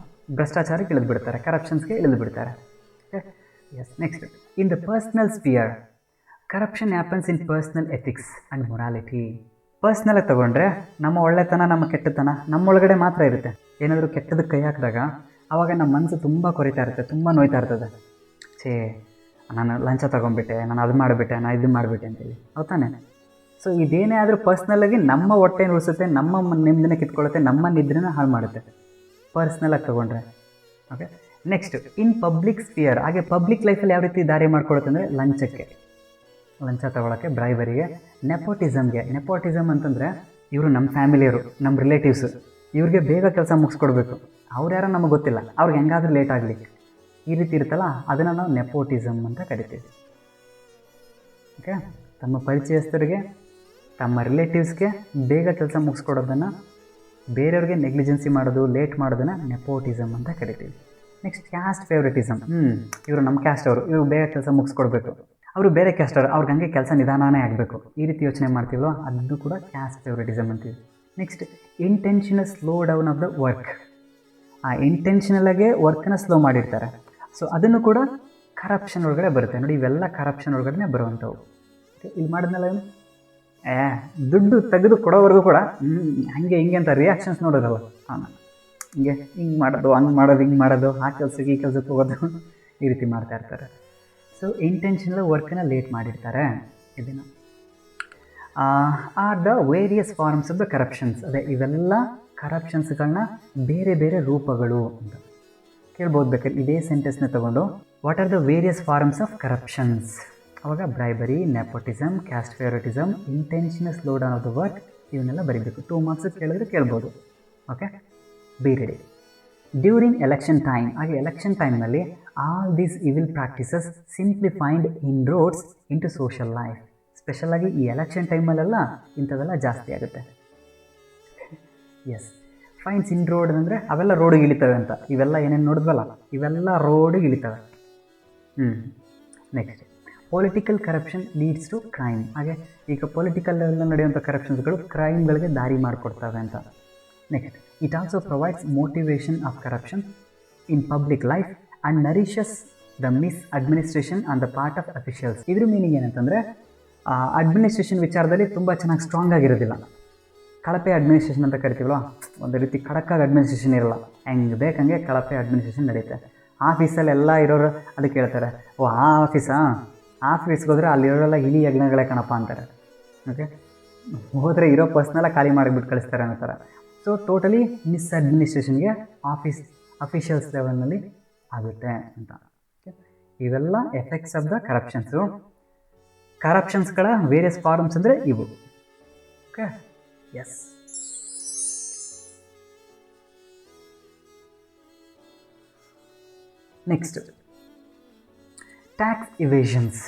ಭ್ರಷ್ಟಾಚಾರಕ್ಕೆ ಇಳಿದುಬಿಡ್ತಾರೆ, ಕರಪ್ಷನ್ಸ್ಗೆ ಇಳಿದುಬಿಡ್ತಾರೆ. Yes, next, in the personal sphere corruption happens in personal ethics and morality. ಪರ್ಸ್ನಲಾಗಿ ತೊಗೊಂಡ್ರೆ ನಮ್ಮ ಒಳ್ಳೆತನ, ನಮ್ಮ ಕೆಟ್ಟತನ ನಮ್ಮೊಳಗಡೆ ಮಾತ್ರ ಇರುತ್ತೆ. ಏನಾದರೂ ಕೆಟ್ಟದಕ್ಕೆ ಕೈ ಹಾಕಿದಾಗ ಆವಾಗ ನಮ್ಮ ಮನಸ್ಸು ತುಂಬ ಕೊರಿತಾ ಇರುತ್ತೆ, ತುಂಬ ನೋಯ್ತಾ ಇರ್ತದೆ. ನಾನು ಲಂಚ ತೊಗೊಂಡ್ಬಿಟ್ಟೆ, ನಾನು ಅದು ಮಾಡಿಬಿಟ್ಟೆ, ನಾನು ಇದು ಮಾಡಿಬಿಟ್ಟೆ ಅಂತೇಳಿ, ಹೌದಾನೆ? ಸೊ ಇದೇನೇ ಆದರೂ ಪರ್ಸ್ನಲಾಗಿ ನಮ್ಮ ಹೊಟ್ಟೆನ ಉಳಿಸುತ್ತೆ, ನಮ್ಮ ನೆಮ್ಮದಿನ ಕಿತ್ಕೊಳ್ಳುತ್ತೆ, ನಮ್ಮ ನಿದ್ರೆನ ಹಾಳು ಮಾಡುತ್ತೆ ಪರ್ಸ್ನಲಾಗಿ ತೊಗೊಂಡ್ರೆ. Okay, next, in public sphere. ಹಾಗೆ ಪಬ್ಲಿಕ್ ಲೈಫಲ್ಲಿ ಯಾವ ರೀತಿ ದಾರಿ ಮಾಡ್ಕೊಳುತ್ತೆ ಅಂದರೆ ಲಂಚಕ್ಕೆ, ಲಂಚ ತೊಗೊಳಕ್ಕೆ, ಬ್ರೈಬರಿಗೆ, ನೆಪೋಟಿಸಮ್ಗೆ. ನೆಪೋಟಿಸಮ್ ಅಂತಂದರೆ ಇವರು ನಮ್ಮ ಫ್ಯಾಮಿಲಿಯವರು, ನಮ್ಮ ರಿಲೇಟಿವ್ಸು, ಇವ್ರಿಗೆ ಬೇಗ ಕೆಲಸ ಮುಗಿಸ್ಕೊಡ್ಬೇಕು, ಅವ್ರು ಯಾರೋ ನಮಗೆ ಗೊತ್ತಿಲ್ಲ, ಅವ್ರಿಗೆ ಹೆಂಗಾದ್ರೂ ಲೇಟ್ ಆಗಲಿ, ಈ ರೀತಿ ಇರುತ್ತಲ್ಲ, ಅದನ್ನು ನಾವು ನೆಪೋಟಿಸಮ್ ಅಂತ ಕರಿತೀವಿ. ಓಕೆ, ತಮ್ಮ ಪರಿಚಯಸ್ಥರಿಗೆ, ತಮ್ಮ ರಿಲೇಟಿವ್ಸ್ಗೆ ಬೇಗ ಕೆಲಸ ಮುಗಿಸ್ಕೊಡೋದನ್ನು, ಬೇರೆಯವ್ರಿಗೆ ನೆಗ್ಲಿಜೆನ್ಸಿ ಮಾಡೋದು, ಲೇಟ್ ಮಾಡೋದನ್ನು ನೆಪೋಟಿಸಮ್ ಅಂತ ಕರಿತೀವಿ. Next, caste favouritism. ಇವರು ನಮ್ಮ ಕ್ಯಾಸ್ಟ್ ಅವರು, ಇವರು ಬೇಗ ಕೆಲಸ ಮುಗಿಸ್ಕೊಡ್ಬೇಕು, ಅವರು ಬೇರೆ ಕ್ಯಾಸ್ಟ್ ಅವರು, ಅವ್ರಿಗೆ ಹಂಗೆ ಕೆಲಸ ನಿಧಾನನೇ ಆಗಬೇಕು, ಈ ರೀತಿ ಯೋಚನೆ ಮಾಡ್ತೀವೋ ಅದನ್ನು ಕೂಡ ಕ್ಯಾಸ್ಟ್ ಫೇವ್ರಿಟಿಸಮ್ ಅಂತೀವಿ. Next, intentional slow down of the work. ಆ ಇಂಟೆನ್ಷನಲಾಗೆ ವರ್ಕನ್ನ ಸ್ಲೋ ಮಾಡಿರ್ತಾರೆ, ಸೊ ಅದನ್ನು ಕೂಡ ಕರಪ್ಷನ್ ಒಳಗಡೆ ಬರುತ್ತೆ ನೋಡಿ. ಇವೆಲ್ಲ ಕರಪ್ಷನ್ ಒಳಗಡೆ ಬರುವಂಥವು. ಇಲ್ಲಿ ಮಾಡಿದ್ನಲ್ಲ, ದುಡ್ಡು ತೆಗೆದು ಕೊಡೋವರೆಗೂ ಕೂಡ ಹಂಗೆ ಹಿಂಗೆ ಅಂತ ರಿಯಾಕ್ಷನ್ಸ್ ನೋಡೋದಲ್ಲ, ಹಿಂಗೆ ಮಾಡೋದು, ಹಂಗೆ ಮಾಡೋದು, ಹಿಂಗೆ ಮಾಡೋದು, ಆ ಕೆಲಸಕ್ಕೆ ಈ ಕೆಲಸಕ್ಕೆ ಹೋಗೋದು, ಈ ರೀತಿ ಮಾಡ್ತಾ ಇರ್ತಾರೆ. ಸೊ ಇಂಟೆನ್ಷನಲ್ ವರ್ಕನ್ನು ಲೇಟ್ ಮಾಡಿರ್ತಾರೆ. ಇದನ್ನು are the various forms of the corruptions. ಅದೇ ಇವೆಲ್ಲ ಕರಪ್ಷನ್ಸ್ಗಳನ್ನ ಬೇರೆ ಬೇರೆ ರೂಪಗಳು ಅಂತ ಕೇಳ್ಬೋದು. ಬೇಕಾದ್ರೆ ಇದೇ ಸೆಂಟೆನ್ಸ್ನ ತೊಗೊಂಡು what are the various forms of corruptions, ಅವಾಗ bribery, nepotism, caste favouritism, intentional slow down of the work ಇವನ್ನೆಲ್ಲ ಬರೀಬೇಕು. 2 ಮಾರ್ಕ್ಸ್ ಕೇಳಿದ್ರೆ ಕೇಳ್ಬೋದು. Okay, be ready. During election time, ಹಾಗೆ ಎಲೆಕ್ಷನ್ ಟೈಮ್ನಲ್ಲಿ all these evil practices simply find inroads in to social life. ಸ್ಪೆಷಲಾಗಿ ಈ election ಟೈಮಲ್ಲೆಲ್ಲ ಇಂಥವೆಲ್ಲ ಜಾಸ್ತಿ ಆಗುತ್ತೆ. ಎಸ್, ಫೈನ್ಸ್ ಇನ್ ರೋಡ್ ಅಂದರೆ ಅವೆಲ್ಲ ರೋಡಿಗೆ ಇಳಿತವೆ ಅಂತ. ಇವೆಲ್ಲ ಏನೇನು ನೋಡಿದ್ವಲ್ಲ ಇವೆಲ್ಲ ರೋಡಿಗೆ ಇಳಿತವೆ. Next, political corruption leads to crime. ಹಾಗೆ ಈಗ ಪೊಲಿಟಿಕಲ್ ಲೆವೆಲ್ನ ನಡೆಯುವಂಥ ಕರಪ್ಷನ್ಸ್ಗಳು ಕ್ರೈಮ್ಗಳಿಗೆ ದಾರಿ ಮಾಡಿಕೊಡ್ತವೆ ಅಂತ. Next, it also provides motivation of corruption in public life and nourishes the miss administration on the part of officials. ಇದ್ರ ಮೀನಿಂಗ್ ಏನಂತಂದರೆ ಅಡ್ಮಿನಿಸ್ಟ್ರೇಷನ್ ವಿಚಾರದಲ್ಲಿ ತುಂಬ ಚೆನ್ನಾಗಿ ಸ್ಟ್ರಾಂಗ್ ಆಗಿರೋದಿಲ್ಲ. ಕಳಪೆ ಅಡ್ಮಿನಿಸ್ಟ್ರೇಷನ್ ಅಂತ ಕರಿತೀವಲ್ಲ, ಒಂದು ರೀತಿ ಖಡಕ್ಕಾಗಿ ಅಡ್ಮಿನಿಸ್ಟ್ರೇಷನ್ ಇರಲ್ಲ, ಹೆಂಗೆ ಬೇಕಂಗೆ ಕಳಪೆ ಅಡ್ಮಿನಿಸ್ಟ್ರೇಷನ್ ನಡೆಯುತ್ತೆ. ಆಫೀಸಲ್ಲಿ ಎಲ್ಲ ಇರೋರು ಅದಕ್ಕೆ ಹೇಳ್ತಾರೆ, ಓ ಆ ಆಫೀಸ್ಗೆ ಹೋದರೆ ಅಲ್ಲಿರೋರೆಲ್ಲ ಇಲಿ ಯಜ್ಞಗಳೇ ಕಣಪ್ಪ ಅಂತಾರೆ. ಓಕೆ, ಹೋದರೆ ಇರೋ ಪರ್ಸ್ನೆಲ್ಲ ಖಾಲಿ ಮಾಡಿಬಿಟ್ಟು ಕಳಿಸ್ತಾರೆ ಅನ್ನೋ. ಸೊ ಟೋಟಲಿ ಮಿಸ್ ಅಡ್ಮಿನಿಸ್ಟ್ರೇಷನ್ಗೆ ಅಫಿಷಿಯಲ್ಸ್ ಲೆವೆಲ್ನಲ್ಲಿ ಆಗುತ್ತೆ ಅಂತ. ಇವೆಲ್ಲ ಎಫೆಕ್ಟ್ಸ್ ಆಫ್ ದ ಕರಪ್ಷನ್ಸು. ಕರಪ್ಷನ್ಸ್ಗಳ ವೇರಿಯಸ್ ಫಾರ್ಮ್ಸ್ ಅಂದರೆ ಇವು. Okay, yes. Next, tax evasions,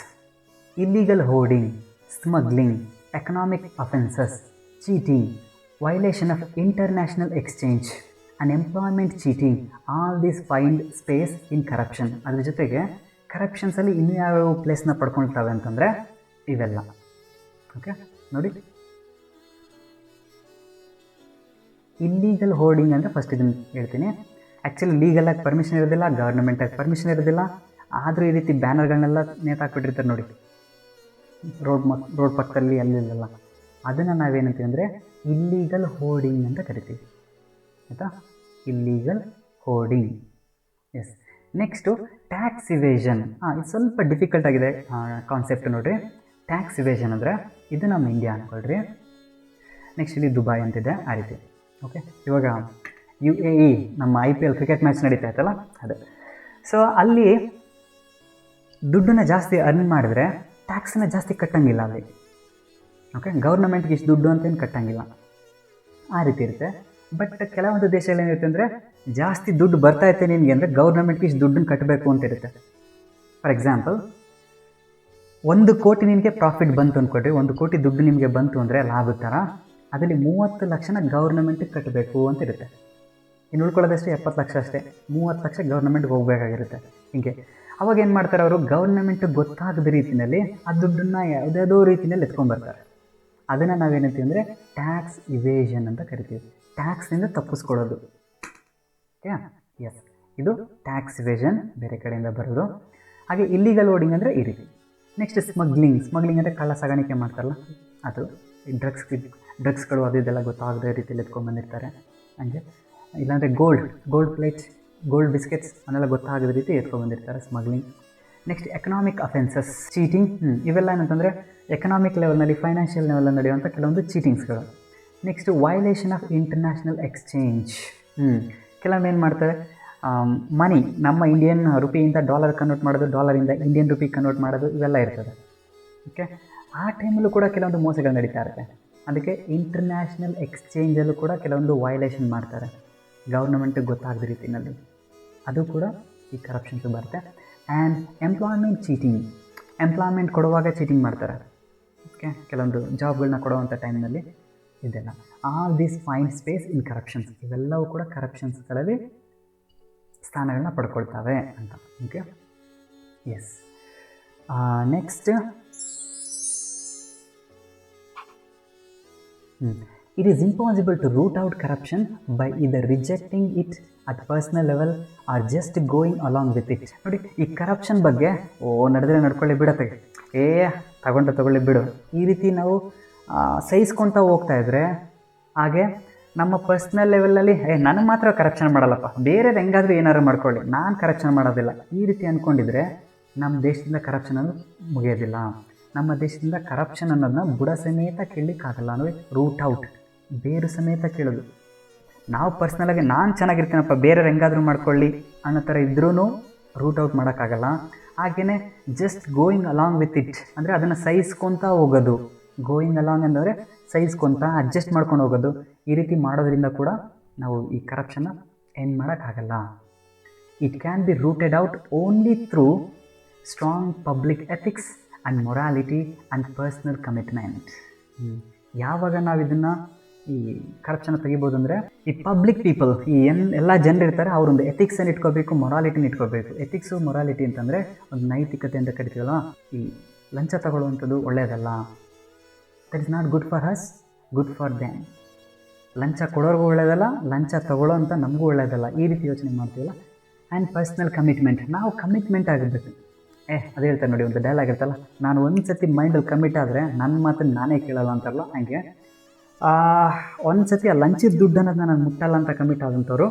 illegal hoarding, smuggling, economic offences, cheating, violation of international exchange and employment cheating, all these find space in corruption. ಅದ್ರ ಜೊತೆಗೆ ಕರಪ್ಷನ್ಸಲ್ಲಿ ಇನ್ನೂ ಯಾವ್ಯಾವ ಪ್ಲೇಸ್ನ ಪಡ್ಕೊಳ್ತವೆ ಅಂತಂದರೆ ಇವೆಲ್ಲ. ಓಕೆ, ನೋಡಿ, ಇಲ್ಲೀಗಲ್ ಹೋರ್ಡಿಂಗ್ ಅಂದರೆ ಫಸ್ಟ್ ಇದನ್ನು ಹೇಳ್ತೀನಿ. ಆ್ಯಕ್ಚುಲಿ ಲೀಗಲಾಗಿ ಪರ್ಮಿಷನ್ ಇರೋದಿಲ್ಲ, ಗವರ್ನಮೆಂಟಾಗಿ ಪರ್ಮಿಷನ್ ಇರೋದಿಲ್ಲ, ಆದರೂ ಈ ರೀತಿ ಬ್ಯಾನರ್ಗಳನ್ನೆಲ್ಲ ನೇತಾಕ್ಬಿಟ್ಟಿರ್ತಾರೆ ನೋಡಿ ರೋಡ್ ಪಕ್ಕದಲ್ಲಿ ಅಲ್ಲೆಲ್ಲ. ಅದನ್ನು ನಾವೇನಂತೀವಿ ಅಂದರೆ ಇಲ್ಲೀಗಲ್ ಹೋರ್ಡಿಂಗ್ ಅಂತ ಕರಿತೀವಿ. ಆಯಿತಾ, illegal hoarding. Yes. Next tax evasion. ಇದು ಸ್ವಲ್ಪ ಡಿಫಿಕಲ್ಟ್ ಆಗಿದೆ ಕಾನ್ಸೆಪ್ಟ್ ನೋಡಿರಿ. ಟ್ಯಾಕ್ಸ್ ಇವೇಷನ್ ಅಂದರೆ ಇದು ನಮ್ಮ ಇಂಡಿಯಾ ಅಂದ್ಕೊಳ್ರಿ. ನೆಕ್ಸ್ಟ್ ಇಲ್ಲಿ ದುಬೈ ಅಂತಿದೆ, ಆ ರೀತಿ. ಓಕೆ, ಇವಾಗ UAE ನಮ್ಮ IPL ಕ್ರಿಕೆಟ್ ಮ್ಯಾಚ್ ನಡೀತಾ ಇತ್ತಲ್ಲ ಅದು. ಸೊ ಅಲ್ಲಿ ದುಡ್ಡನ್ನು ಜಾಸ್ತಿ ಅರ್ನ್ ಮಾಡಿದ್ರೆ ಟ್ಯಾಕ್ಸನ್ನು ಜಾಸ್ತಿ ಕಟ್ಟಂಗಿಲ್ಲ ಅಲ್ಲಿ. ಓಕೆ, ಗೌರ್ನಮೆಂಟ್ಗೆ ಇಷ್ಟು ದುಡ್ಡು ಅಂತೇನು ಕಟ್ಟಂಗಿಲ್ಲ, ಆ ರೀತಿ ಇರುತ್ತೆ. ಬಟ್ ಕೆಲವೊಂದು ದೇಶದಲ್ಲಿ ಏನಿರುತ್ತೆ ಅಂದರೆ ಜಾಸ್ತಿ ದುಡ್ಡು ಬರ್ತಾ ಇರುತ್ತೆ ನಿನಗೆ ಅಂದರೆ ಗೌರ್ನಮೆಂಟ್ಗೆ ಇಷ್ಟು ದುಡ್ಡನ್ನು ಕಟ್ಟಬೇಕು ಅಂತ ಇರುತ್ತೆ. ಫಾರ್ ಎಕ್ಸಾಂಪಲ್, 1 ಕೋಟಿ ನಿನಗೆ ಪ್ರಾಫಿಟ್ ಬಂತು ಅಂದ್ಕೊಡ್ರಿ, 1 ಕೋಟಿ ದುಡ್ಡು ನಿಮಗೆ ಬಂತು ಅಂದರೆ ಲಾಭದ ಥರ, ಅದರಲ್ಲಿ 30 ಲಕ್ಷನ ಗೌರ್ನಮೆಂಟಿಗೆ ಕಟ್ಟಬೇಕು ಅಂತ ಇರುತ್ತೆ. ಇನ್ನು ಉಳ್ಕೊಳ್ಳೋದಷ್ಟೇ 70 ಲಕ್ಷ ಅಷ್ಟೇ, 30 ಲಕ್ಷ ಗೌರ್ನಮೆಂಟ್ಗೆ ಹೋಗಬೇಕಾಗಿರುತ್ತೆ. ಹೀಗೆ ಅವಾಗ ಏನು ಮಾಡ್ತಾರೆ ಅವರು, ಗೌರ್ನಮೆಂಟಿಗೆ ಗೊತ್ತಾಗದ ರೀತಿಯಲ್ಲಿ ಆ ದುಡ್ಡನ್ನು ಯಾವುದಾದೋ ರೀತಿಯಲ್ಲಿ ಎತ್ಕೊಂಡ್ಬರ್ತಾರೆ. ಅದನ್ನು ನಾವೇನಂತೀವಿ ಅಂದರೆ ಟ್ಯಾಕ್ಸ್ ಇವೇಷನ್ ಅಂತ ಕರಿತೀವಿ. ಟ್ಯಾಕ್ಸ್ನಿಂದ ತಪ್ಪಿಸ್ಕೊಳ್ಳೋದು. ಓಕೆ, ಎಸ್, ಇದು ಟ್ಯಾಕ್ಸ್ ಇವೇಷನ್, ಬೇರೆ ಕಡೆಯಿಂದ ಬರೋದು. ಹಾಗೆ ಇಲ್ಲಿಗಲ್ ಹೋರ್ಡಿಂಗ್ ಅಂದರೆ ಈ ರೀತಿ. ನೆಕ್ಸ್ಟ್ ಸ್ಮಗ್ಲಿಂಗ್ ಅಂದರೆ ಕಳ್ಳ ಸಾಗಾಣಿಕೆ ಮಾಡ್ತಾರಲ್ಲ ಅದು. ಡ್ರಗ್ಸ್ಗಳು ಅದು ಇದೆಲ್ಲ ಗೊತ್ತಾಗದ ರೀತಿಯಲ್ಲಿ ಎತ್ಕೊಂಡ್ಬಂದಿರ್ತಾರೆ. ಹಂಗೆ ಇಲ್ಲಾಂದರೆ ಗೋಲ್ಡ್ ಪ್ಲೇಟ್, ಗೋಲ್ಡ್ ಬಿಸ್ಕೆಟ್ಸ್ ಅನ್ನೆಲ್ಲ ಗೊತ್ತಾಗದ ರೀತಿ ಎತ್ಕೊಂಡ್ಬಂದಿರ್ತಾರೆ, smuggling. Next economic offences, cheating. ಇವೆಲ್ಲ ಏನಂತಂದರೆ ಎಕನಾಮಿಕ್ ಲೆವೆಲ್ನಲ್ಲಿ, ಫೈನಾನ್ಷಿಯಲ್ ಲೆವೆಲಲ್ಲಿ ನಡೆಯುವಂಥ ಕೆಲವೊಂದು ಚೀಟಿಂಗ್ಸ್ಗಳು. Next violation of international exchange. ಕೆಲವೊಮ್ಮೆ ಏನು ಮಾಡ್ತಾರೆ, ಮನಿ ನಮ್ಮ ಇಂಡಿಯನ್ ರುಪಿಯಿಂದ ಡಾಲರ್ ಕನ್ವರ್ಟ್ ಮಾಡೋದು, ಡಾಲರಿಂದ ಇಂಡಿಯನ್ ರುಪಿ ಕನ್ವರ್ಟ್ ಮಾಡೋದು, ಇವೆಲ್ಲ ಇರ್ತದೆ. ಓಕೆ, ಆ ಟೈಮಲ್ಲೂ ಕೂಡ ಕೆಲವೊಂದು ಮೋಸಗಳು ನಡೀತಾ ಇರುತ್ತೆ. ಅದಕ್ಕೆ ಇಂಟರ್ನ್ಯಾಷನಲ್ ಎಕ್ಸ್ಚೇಂಜಲ್ಲೂ ಕೂಡ ಕೆಲವೊಂದು ವೈಲೇಷನ್ ಮಾಡ್ತಾರೆ ಗೌರ್ನಮೆಂಟಿಗೆ ಗೊತ್ತಾಗದ ರೀತಿಯಲ್ಲಿ, ಅದು ಕೂಡ ಈ ಕರಪ್ಷನ್ಸ್ ಬರುತ್ತೆ. ಆ್ಯಂಡ್ ಎಂಪ್ಲಾಯ್ಮೆಂಟ್ ಚೀಟಿಂಗ್, ಎಂಪ್ಲಾಯ್ಮೆಂಟ್ ಕೊಡುವಾಗ ಚೀಟಿಂಗ್ ಮಾಡ್ತಾರೆ. ಓಕೆ, ಕೆಲವೊಂದು ಜಾಬ್ಗಳನ್ನ ಕೊಡುವಂಥ ಟೈಮ್ನಲ್ಲಿ ಇದೆಲ್ಲ. All this find space in corruptions. ಇವೆಲ್ಲವೂ ಕೂಡ ಕರಪ್ಷನ್ಸ್ಗಳಲ್ಲಿ ಸ್ಥಾನಗಳನ್ನ ಪಡ್ಕೊಳ್ತವೆ ಅಂತ. Okay, yes. Next, it is impossible to root out corruption by either rejecting it at personal level or just going along with it. ನೋಡಿ, ಈ ಕರಪ್ಷನ್ ಬಗ್ಗೆ ನಡೆದ್ರೆ ನಡ್ಕೊಳ್ಳಿ ಬಿಡತ್ತೆ, ತಗೊಳ್ಳಿ ಬಿಡು, ಈ ರೀತಿ ನಾವು ಸಹಿಸ್ಕೊಳ್ತಾ ಹೋಗ್ತಾ ಇದ್ರೆ, ಹಾಗೆ ನಮ್ಮ ಪರ್ಸ್ನಲ್ ಲೆವೆಲಲ್ಲಿ ನನಗೆ ಮಾತ್ರ ಕರಪ್ಷನ್ ಮಾಡಲ್ಲಪ್ಪ, ಬೇರೆದು ಹೆಂಗಾದರೂ ಏನಾದ್ರು ಮಾಡ್ಕೊಳ್ಳಿ, ನಾನು ಕರಪ್ಷನ್ ಮಾಡೋದಿಲ್ಲ, ಈ ರೀತಿ ಅಂದ್ಕೊಂಡಿದ್ರೆ ನಮ್ಮ ದೇಶದಿಂದ ಕರಪ್ಷನ್ ಅನ್ನೋದು ಮುಗಿಯೋದಿಲ್ಲ. ನಮ್ಮ ದೇಶದಿಂದ ಕರಪ್ಷನ್ ಅನ್ನೋದನ್ನ ಬುಡ ಸಮೇತ ಕೇಳಲಿಕ್ಕಾಗಲ್ಲ, ಅಂದರೆ ರೂಟ್ ಔಟ್, ಬೇರು ಸಮೇತ ಕೇಳೋದು. ನಾವು ಪರ್ಸ್ನಲಾಗಿ ನಾನು ಚೆನ್ನಾಗಿರ್ತೀನಪ್ಪ, ಬೇರೆಯವ್ರು ಹೆಂಗಾದರೂ ಮಾಡ್ಕೊಳ್ಳಿ ಅನ್ನೋ ಥರ ಇದ್ರೂ ರೂಟ್ ಔಟ್ ಮಾಡೋಕ್ಕಾಗಲ್ಲ. ಹಾಗೆಯೇ just going along with it, ಅಂದರೆ ಅದನ್ನು ಸಹಿಸ್ಕೊತಾ ಹೋಗೋದು. ಗೋಯಿಂಗ್ ಅಲಾಂಗ್ ಅಂದರೆ ಸಹಿಸ್ಕೊತಾ ಅಡ್ಜಸ್ಟ್ ಮಾಡ್ಕೊಂಡು ಹೋಗೋದು. ಈ ರೀತಿ ಮಾಡೋದ್ರಿಂದ ಕೂಡ ನಾವು ಈ ಕರಪ್ಷನ್ನ ಎಂಡ್ ಮಾಡೋಕ್ಕಾಗಲ್ಲ. It can be rooted out only through strong public ethics and morality and personal commitment. ಯಾವಾಗ ನಾವು ಇದನ್ನು ಈ ಕರಪ್ಷನ್ ತೆಗಿಬೋದು ಅಂದರೆ, ಈ ಪಬ್ಲಿಕ್ ಪೀಪಲ್, ಈ ಎಲ್ಲ ಜನರು ಇರ್ತಾರೆ, ಅವರೊಂದು ಎಥಿಕ್ಸನ್ನು ಇಟ್ಕೋಬೇಕು, ಮೊರಾಲಿಟಿನ ಇಟ್ಕೋಬೇಕು. ಎಥಿಕ್ಸು ಮೊರಾಲಿಟಿ ಅಂತಂದರೆ ಒಂದು ನೈತಿಕತೆ ಅಂತ ಕರಿತೀವಲ್ಲ, ಈ ಲಂಚ ತಗೊಳ್ಳುವಂಥದ್ದು ಒಳ್ಳೆಯದಲ್ಲ. That is not good for us, good for them. ಲಂಚ ಕೊಡೋರ್ಗೂ ಒಳ್ಳೆಯದಲ್ಲ, ಲಂಚ ತಗೊಳ್ಳೋ ಅಂತ ನಮಗೂ ಒಳ್ಳೆಯದಲ್ಲ. ಈ ರೀತಿ ಯೋಚನೆ ಮಾಡ್ತೀವಲ್ಲ. ಆ್ಯಂಡ್ ಪರ್ಸ್ನಲ್ ಕಮಿಟ್ಮೆಂಟ್, ನಾವು ಕಮಿಟ್ಮೆಂಟ್ ಆಗಿರಬೇಕು. ಅದು ಹೇಳ್ತಾರೆ ನೋಡಿ, ಒಂದು ಡೈಲಾಗ್ ಇರ್ತಲ್ಲ, ನಾನು ಒಂದು ಸತಿ ಮೈಂಡಲ್ಲಿ ಕಮಿಟ್ ಆದರೆ ನನ್ನ ಮಾತನ್ನು ನಾನೇ ಕೇಳಲ್ಲ ಅಂತಾರಲ್ಲ, ಹಾಗೆ ಒಂದು ಸತಿ ಆ ಲಂಚದ ದುಡ್ಡು ಅನ್ನೋದನ್ನ ನಾನು ಮುಟ್ಟಲ್ಲ ಅಂತ ಕಮಿಟ್ ಆದಂಥವ್ರು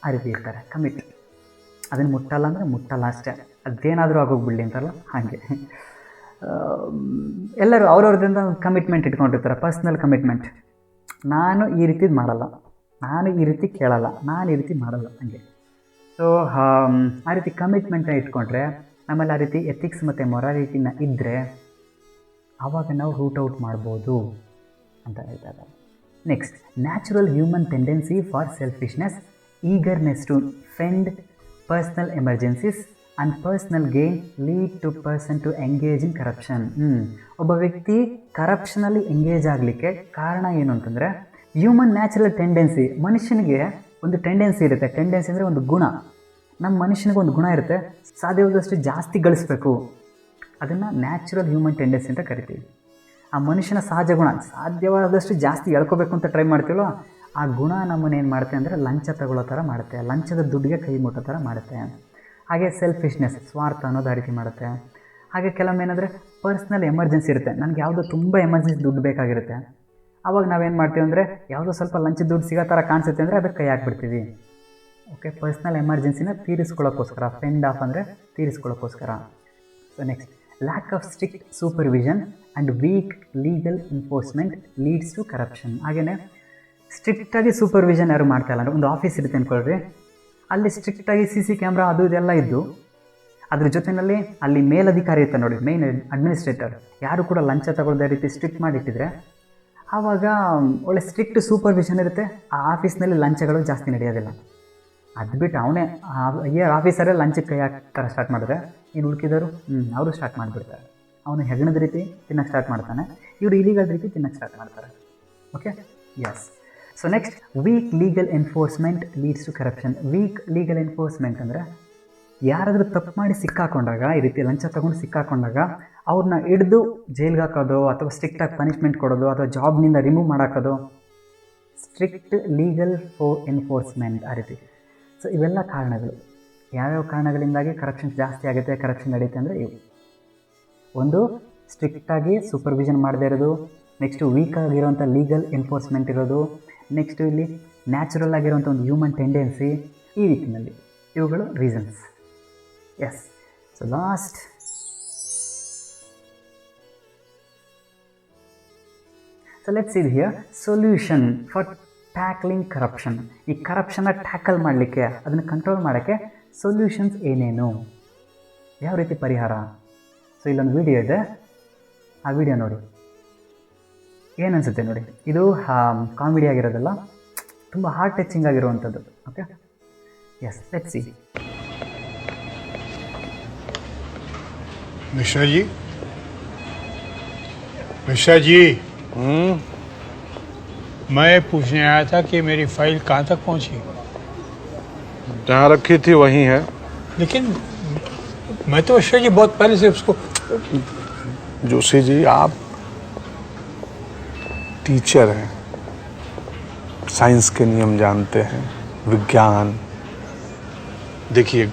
ಆ ರೀತಿ ಇರ್ತಾರೆ. ಕಮಿಟ್, ಅದನ್ನು ಮುಟ್ಟಲ್ಲ ಅಂದರೆ ಮುಟ್ಟಲ್ಲ ಅಷ್ಟೇ, ಅದೇನಾದರೂ ಆಗೋಗ್ಬಿಡಲಿ ಅಂತಾರಲ್ಲ ಹಾಗೆ. ಎಲ್ಲರೂ ಅವ್ರವ್ರದಿಂದ ಕಮಿಟ್ಮೆಂಟ್ ಇಟ್ಕೊಂಡಿರ್ತಾರೆ, ಪರ್ಸ್ನಲ್ ಕಮಿಟ್ಮೆಂಟ್. ನಾನು ಈ ರೀತಿದು ಮಾಡಲ್ಲ, ನಾನು ಈ ರೀತಿ ಕೇಳಲ್ಲ, ನಾನು ಈ ರೀತಿ ಮಾಡಲ್ಲ, ಹಾಗೆ. ಸೊ ಆ ರೀತಿ ಕಮಿಟ್ಮೆಂಟ್ನ ಇಟ್ಕೊಂಡ್ರೆ, ಆಮೇಲೆ ಆ ರೀತಿ ಎಥಿಕ್ಸ್ ಮತ್ತು ಮೊರಾಲಿಟಿನ ಇದ್ದರೆ ಆವಾಗ ನಾವು ರೂಟ್ ಔಟ್ ಮಾಡ್ಬೋದು ಅಂತ ಹೇಳ್ತಾರೆ. Next, natural human tendency for selfishness, eagerness to fend personal emergencies and personal gain lead to person to engage in corruption. ಒಬ್ಬ ವ್ಯಕ್ತಿ ಕರಪ್ಷನಲ್ಲಿ ಎಂಗೇಜ್ ಆಗಲಿಕ್ಕೆ ಕಾರಣ ಏನು ಅಂತಂದರೆ, ಹ್ಯೂಮನ್ ನ್ಯಾಚುರಲ್ ಟೆಂಡೆನ್ಸಿ. ಮನುಷ್ಯನಿಗೆ ಒಂದು ಟೆಂಡೆನ್ಸಿ ಇರುತ್ತೆ. ಟೆಂಡೆನ್ಸಿ ಅಂದರೆ ಒಂದು ಗುಣ. ನಮ್ಮ ಮನುಷ್ಯನಿಗೆ ಒಂದು ಗುಣ ಇರುತ್ತೆ, ಸಾಧ್ಯವಾದಷ್ಟು ಜಾಸ್ತಿ ಗಳಿಸ್ಬೇಕು. ಅದನ್ನು ನ್ಯಾಚುರಲ್ ಹ್ಯೂಮನ್ ಟೆಂಡೆನ್ಸಿ ಅಂತ ಕರಿತೀವಿ. ಆ ಮನುಷ್ಯನ ಸಹಜ ಗುಣ, ಸಾಧ್ಯವಾದಷ್ಟು ಜಾಸ್ತಿ ಎಳ್ಕೋಬೇಕು ಅಂತ ಟ್ರೈ ಮಾಡ್ತೀವೋ, ಆ ಗುಣ ನಮ್ಮನ್ನು ಏನು ಮಾಡುತ್ತೆ ಅಂದರೆ ಲಂಚ ತಗೊಳ್ಳೋ ಥರ ಮಾಡುತ್ತೆ, ಲಂಚದ ದುಡ್ಡಿಗೆ ಕೈ ಮುಟ್ಟೋ ಥರ ಮಾಡುತ್ತೆ. ಹಾಗೆ ಸೆಲ್ಫಿಶ್ನೆಸ್, ಸ್ವಾರ್ಥ ಅನ್ನೋದು ಆ ರೀತಿ ಮಾಡುತ್ತೆ. ಹಾಗೆ ಕೆಲವೊಮ್ಮೆ ಏನಂದರೆ ಪರ್ಸ್ನಲ್ ಎಮರ್ಜೆನ್ಸಿ ಇರುತ್ತೆ, ನನಗೆ ಯಾವುದೋ ತುಂಬ ಎಮರ್ಜೆನ್ಸಿ ದುಡ್ಡು ಬೇಕಾಗಿರುತ್ತೆ. ಆವಾಗ ನಾವೇನು ಮಾಡ್ತೀವಿ ಅಂದರೆ, ಯಾವುದೋ ಸ್ವಲ್ಪ ಲಂಚದ ದುಡ್ಡು ಸಿಗೋ ಥರ ಕಾಣಿಸುತ್ತೆ ಅಂದರೆ ಅದಕ್ಕೆ ಕೈ ಹಾಕ್ಬಿಡ್ತೀವಿ. ಓಕೆ, ಪರ್ಸ್ನಲ್ ಎಮರ್ಜೆನ್ಸಿನ ತೀರಿಸ್ಕೊಳ್ಳೋಕ್ಕೋಸ್ಕರ, ಫೆಂಡ್ ಆಫ್ ಅಂದರೆ ತೀರಿಸ್ಕೊಳ್ಳೋಕ್ಕೋಸ್ಕರ. So next, lack of strict supervision and weak legal enforcement leads to corruption. ಹಾಗೆಯೇ ಸ್ಟ್ರಿಕ್ಟಾಗಿ ಸೂಪರ್ವಿಷನ್ ಯಾರು ಮಾಡ್ತಾಯಿಲ್ಲ ಅಂದರೆ, ಒಂದು ಆಫೀಸ್ ಇರುತ್ತೆ ಅಂದ್ಕೊಳ್ರಿ, ಅಲ್ಲಿ ಸ್ಟ್ರಿಕ್ಟಾಗಿ CC ಕ್ಯಾಮ್ರಾ ಅದು ಇದೆಲ್ಲ ಇದ್ದು, ಅದ್ರ ಜೊತೆಯಲ್ಲಿ ಅಲ್ಲಿ ಮೇಲಧಿಕಾರಿ ಇರ್ತಾರೆ ನೋಡಿ, ಮೇನ್ ಅಡ್ಮಿನಿಸ್ಟ್ರೇಟರ್, ಯಾರು ಕೂಡ ಲಂಚ ತಗೊಳ್ಳೋದೇ ರೀತಿ ಸ್ಟ್ರಿಕ್ಟ್ ಮಾಡಿಟ್ಟಿದ್ರೆ ಆವಾಗ ಒಳ್ಳೆ ಸ್ಟ್ರಿಕ್ಟ್ ಸೂಪರ್ವಿಷನ್ ಇರುತ್ತೆ. ಆ ಆಫೀಸ್ನಲ್ಲಿ ಲಂಚಗಳು ಜಾಸ್ತಿ ನಡೆಯೋದಿಲ್ಲ. ಅದು ಬಿಟ್ಟು ಅವನೇ ಆಫೀಸರೇ ಲಂಚಕ್ಕೆ ಕೈ ಹಾಕ್ತಾರೆ ಸ್ಟಾರ್ಟ್ ಮಾಡಿದ್ರೆ, ಇನ್ನು ಉಳ್ಕಿದವರು ಅವರು ಸ್ಟಾರ್ಟ್ ಮಾಡಿಬಿಡ್ತಾರೆ. ಅವನು ಹೆಗಣದ ರೀತಿ ತಿನ್ನೋಕ್ಕೆ ಸ್ಟಾರ್ಟ್ ಮಾಡ್ತಾನೆ, ಇವರು ಇಲೀಗಲ್ ರೀತಿ ತಿನ್ನೋಕ್ಕೆ ಸ್ಟಾರ್ಟ್ ಮಾಡ್ತಾರೆ. Okay, yes. So next, weak legal enforcement leads to corruption. Weak legal enforcement ಅಂದರೆ, ಯಾರಾದರೂ ತಪ್ಪು ಮಾಡಿ ಸಿಕ್ಕಾಕೊಂಡಾಗ, ಈ ರೀತಿ ಲಂಚ ತೊಗೊಂಡು ಸಿಕ್ಕಾಕೊಂಡಾಗ ಅವ್ರನ್ನ ಹಿಡಿದು ಜೈಲ್ಗೆ ಹಾಕೋದು, ಅಥವಾ ಸ್ಟ್ರಿಕ್ಟಾಗಿ ಪನಿಷ್ಮೆಂಟ್ ಕೊಡೋದು, ಅಥವಾ ಜಾಬ್ನಿಂದ ರಿಮೂವ್ ಮಾಡಾಕೋದು, ಸ್ಟ್ರಿಕ್ಟ್ ಲೀಗಲ್ ಎನ್ಫೋರ್ಸ್ಮೆಂಟ್ ಆ ರೀತಿ. ಸೊ ಇವೆಲ್ಲ ಕಾರಣಗಳು. ಯಾವ್ಯಾವ ಕಾರಣಗಳಿಂದಾಗಿ ಕರಪ್ಷನ್ ಜಾಸ್ತಿ ಆಗುತ್ತೆ, ಕರಪ್ಷನ್ ನಡೆಯುತ್ತೆ ಅಂದರೆ ಇವು. ಒಂದು, ಸ್ಟ್ರಿಕ್ಟಾಗಿ ಸೂಪರ್ವಿಷನ್ ಮಾಡದೇ ಇರೋದು. ನೆಕ್ಸ್ಟು ವೀಕ್ ಆಗಿರೋಂಥ ಲೀಗಲ್ ಎನ್ಫೋರ್ಸ್ಮೆಂಟ್ ಇರೋದು. ನೆಕ್ಸ್ಟು ಇಲ್ಲಿ ನ್ಯಾಚುರಲ್ ಆಗಿರೋಂಥ ಒಂದು ಹ್ಯೂಮನ್ ಟೆಂಡೆನ್ಸಿ. ಈ ರೀತಿಯಲ್ಲಿ ಇವುಗಳು reasons. Yes. So last, so let's see here solution for tackling corruption. ಈ ಕರಪ್ಷನ್ನ ಟ್ಯಾಕಲ್ ಮಾಡಲಿಕ್ಕೆ, ಅದನ್ನು ಕಂಟ್ರೋಲ್ ಮಾಡೋಕ್ಕೆ ಸೊಲ್ಯೂಷನ್ಸ್ ಏನೇನು, ಯಾವ ರೀತಿ ಪರಿಹಾರ? ಸೊ ಇಲ್ಲೊಂದು ವಿಡಿಯೋ ಇದೆ, ಆ ವಿಡಿಯೋ ನೋಡಿ, ಏನು ಅನಿಸುತ್ತೆ ನೋಡಿ. ಇದು ಕಾಮಿಡಿ ಆಗಿರೋದಲ್ಲ, ತುಂಬ ಹಾರ್ಟ್ ಟಚಿಂಗ್ ಆಗಿರುವಂಥದ್ದು. Okay, yes, let's see. Mishra ji, Mishra ji, मैं पूछने आया था कि मेरी फाइल कहाँ तक पहुँची? जहाँ रखी थी वहीं है। लेकिन मैं तो मिश्रा जी बहुत पहले से उसको। जोशी जी, आप टीचर हैं, साइंस के नियम जानते हैं, विज्ञान। देखिए,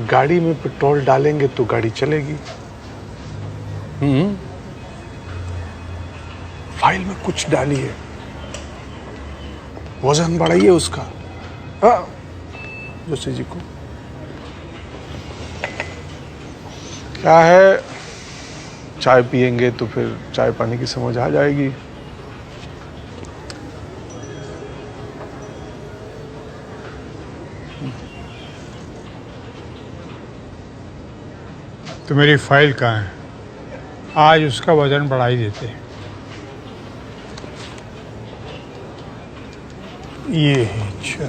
गाड़ी में पेट्रोल डालेंगे तो गाड़ी चलेगी। फाइल में कुछ डालिए, वजन बढ़ाइए उसका। जोशी जी को क्या है, चाय पियेंगे तो फिर चाय पानी की समझ आ जाएगी। तो मेरी फाइल कहाँ है? आज उसका वजन बढ़ा ही देते। ये है, अच्छा।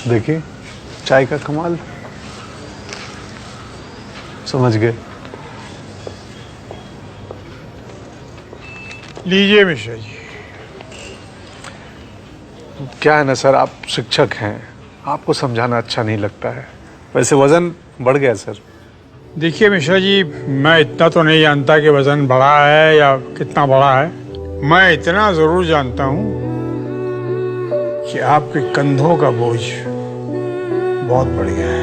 देखिए चाय का कमाल, समझ गए। लीजिए मिश्रा जी। क्या है ना सर, आप शिक्षक हैं, आपको समझाना अच्छा नहीं लगता है। वैसे वजन बढ़ गया सर। देखिए मिश्रा जी, मैं इतना तो नहीं जानता कि वजन बढ़ा है या कितना बढ़ा है। मैं इतना ज़रूर जानता हूँ कि आपके कंधों का बोझ बहुत बढ़ गया है।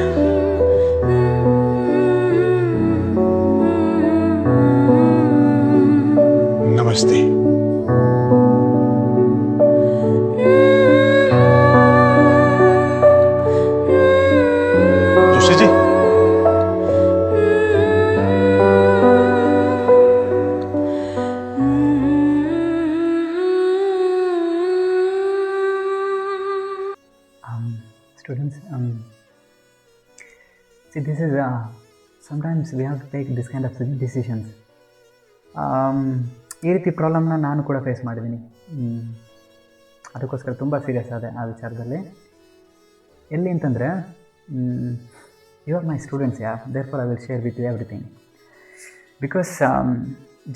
नमस्ते। Joshi ji, Students, see, this is sometimes we have to take this kind of decisions. ಈ ರೀತಿ ಪ್ರಾಬ್ಲಮ್ನ ನಾನು ಕೂಡ ಫೇಸ್ ಮಾಡಿದ್ದೀನಿ. ಅದಕ್ಕೋಸ್ಕರ ತುಂಬ ಸೀರಿಯಸ್ ಆದೆ ಆ ವಿಚಾರದಲ್ಲಿ. ಎಲ್ಲಿ ಅಂತಂದರೆ, you are my students, yeah, therefore I will share with you everything. Because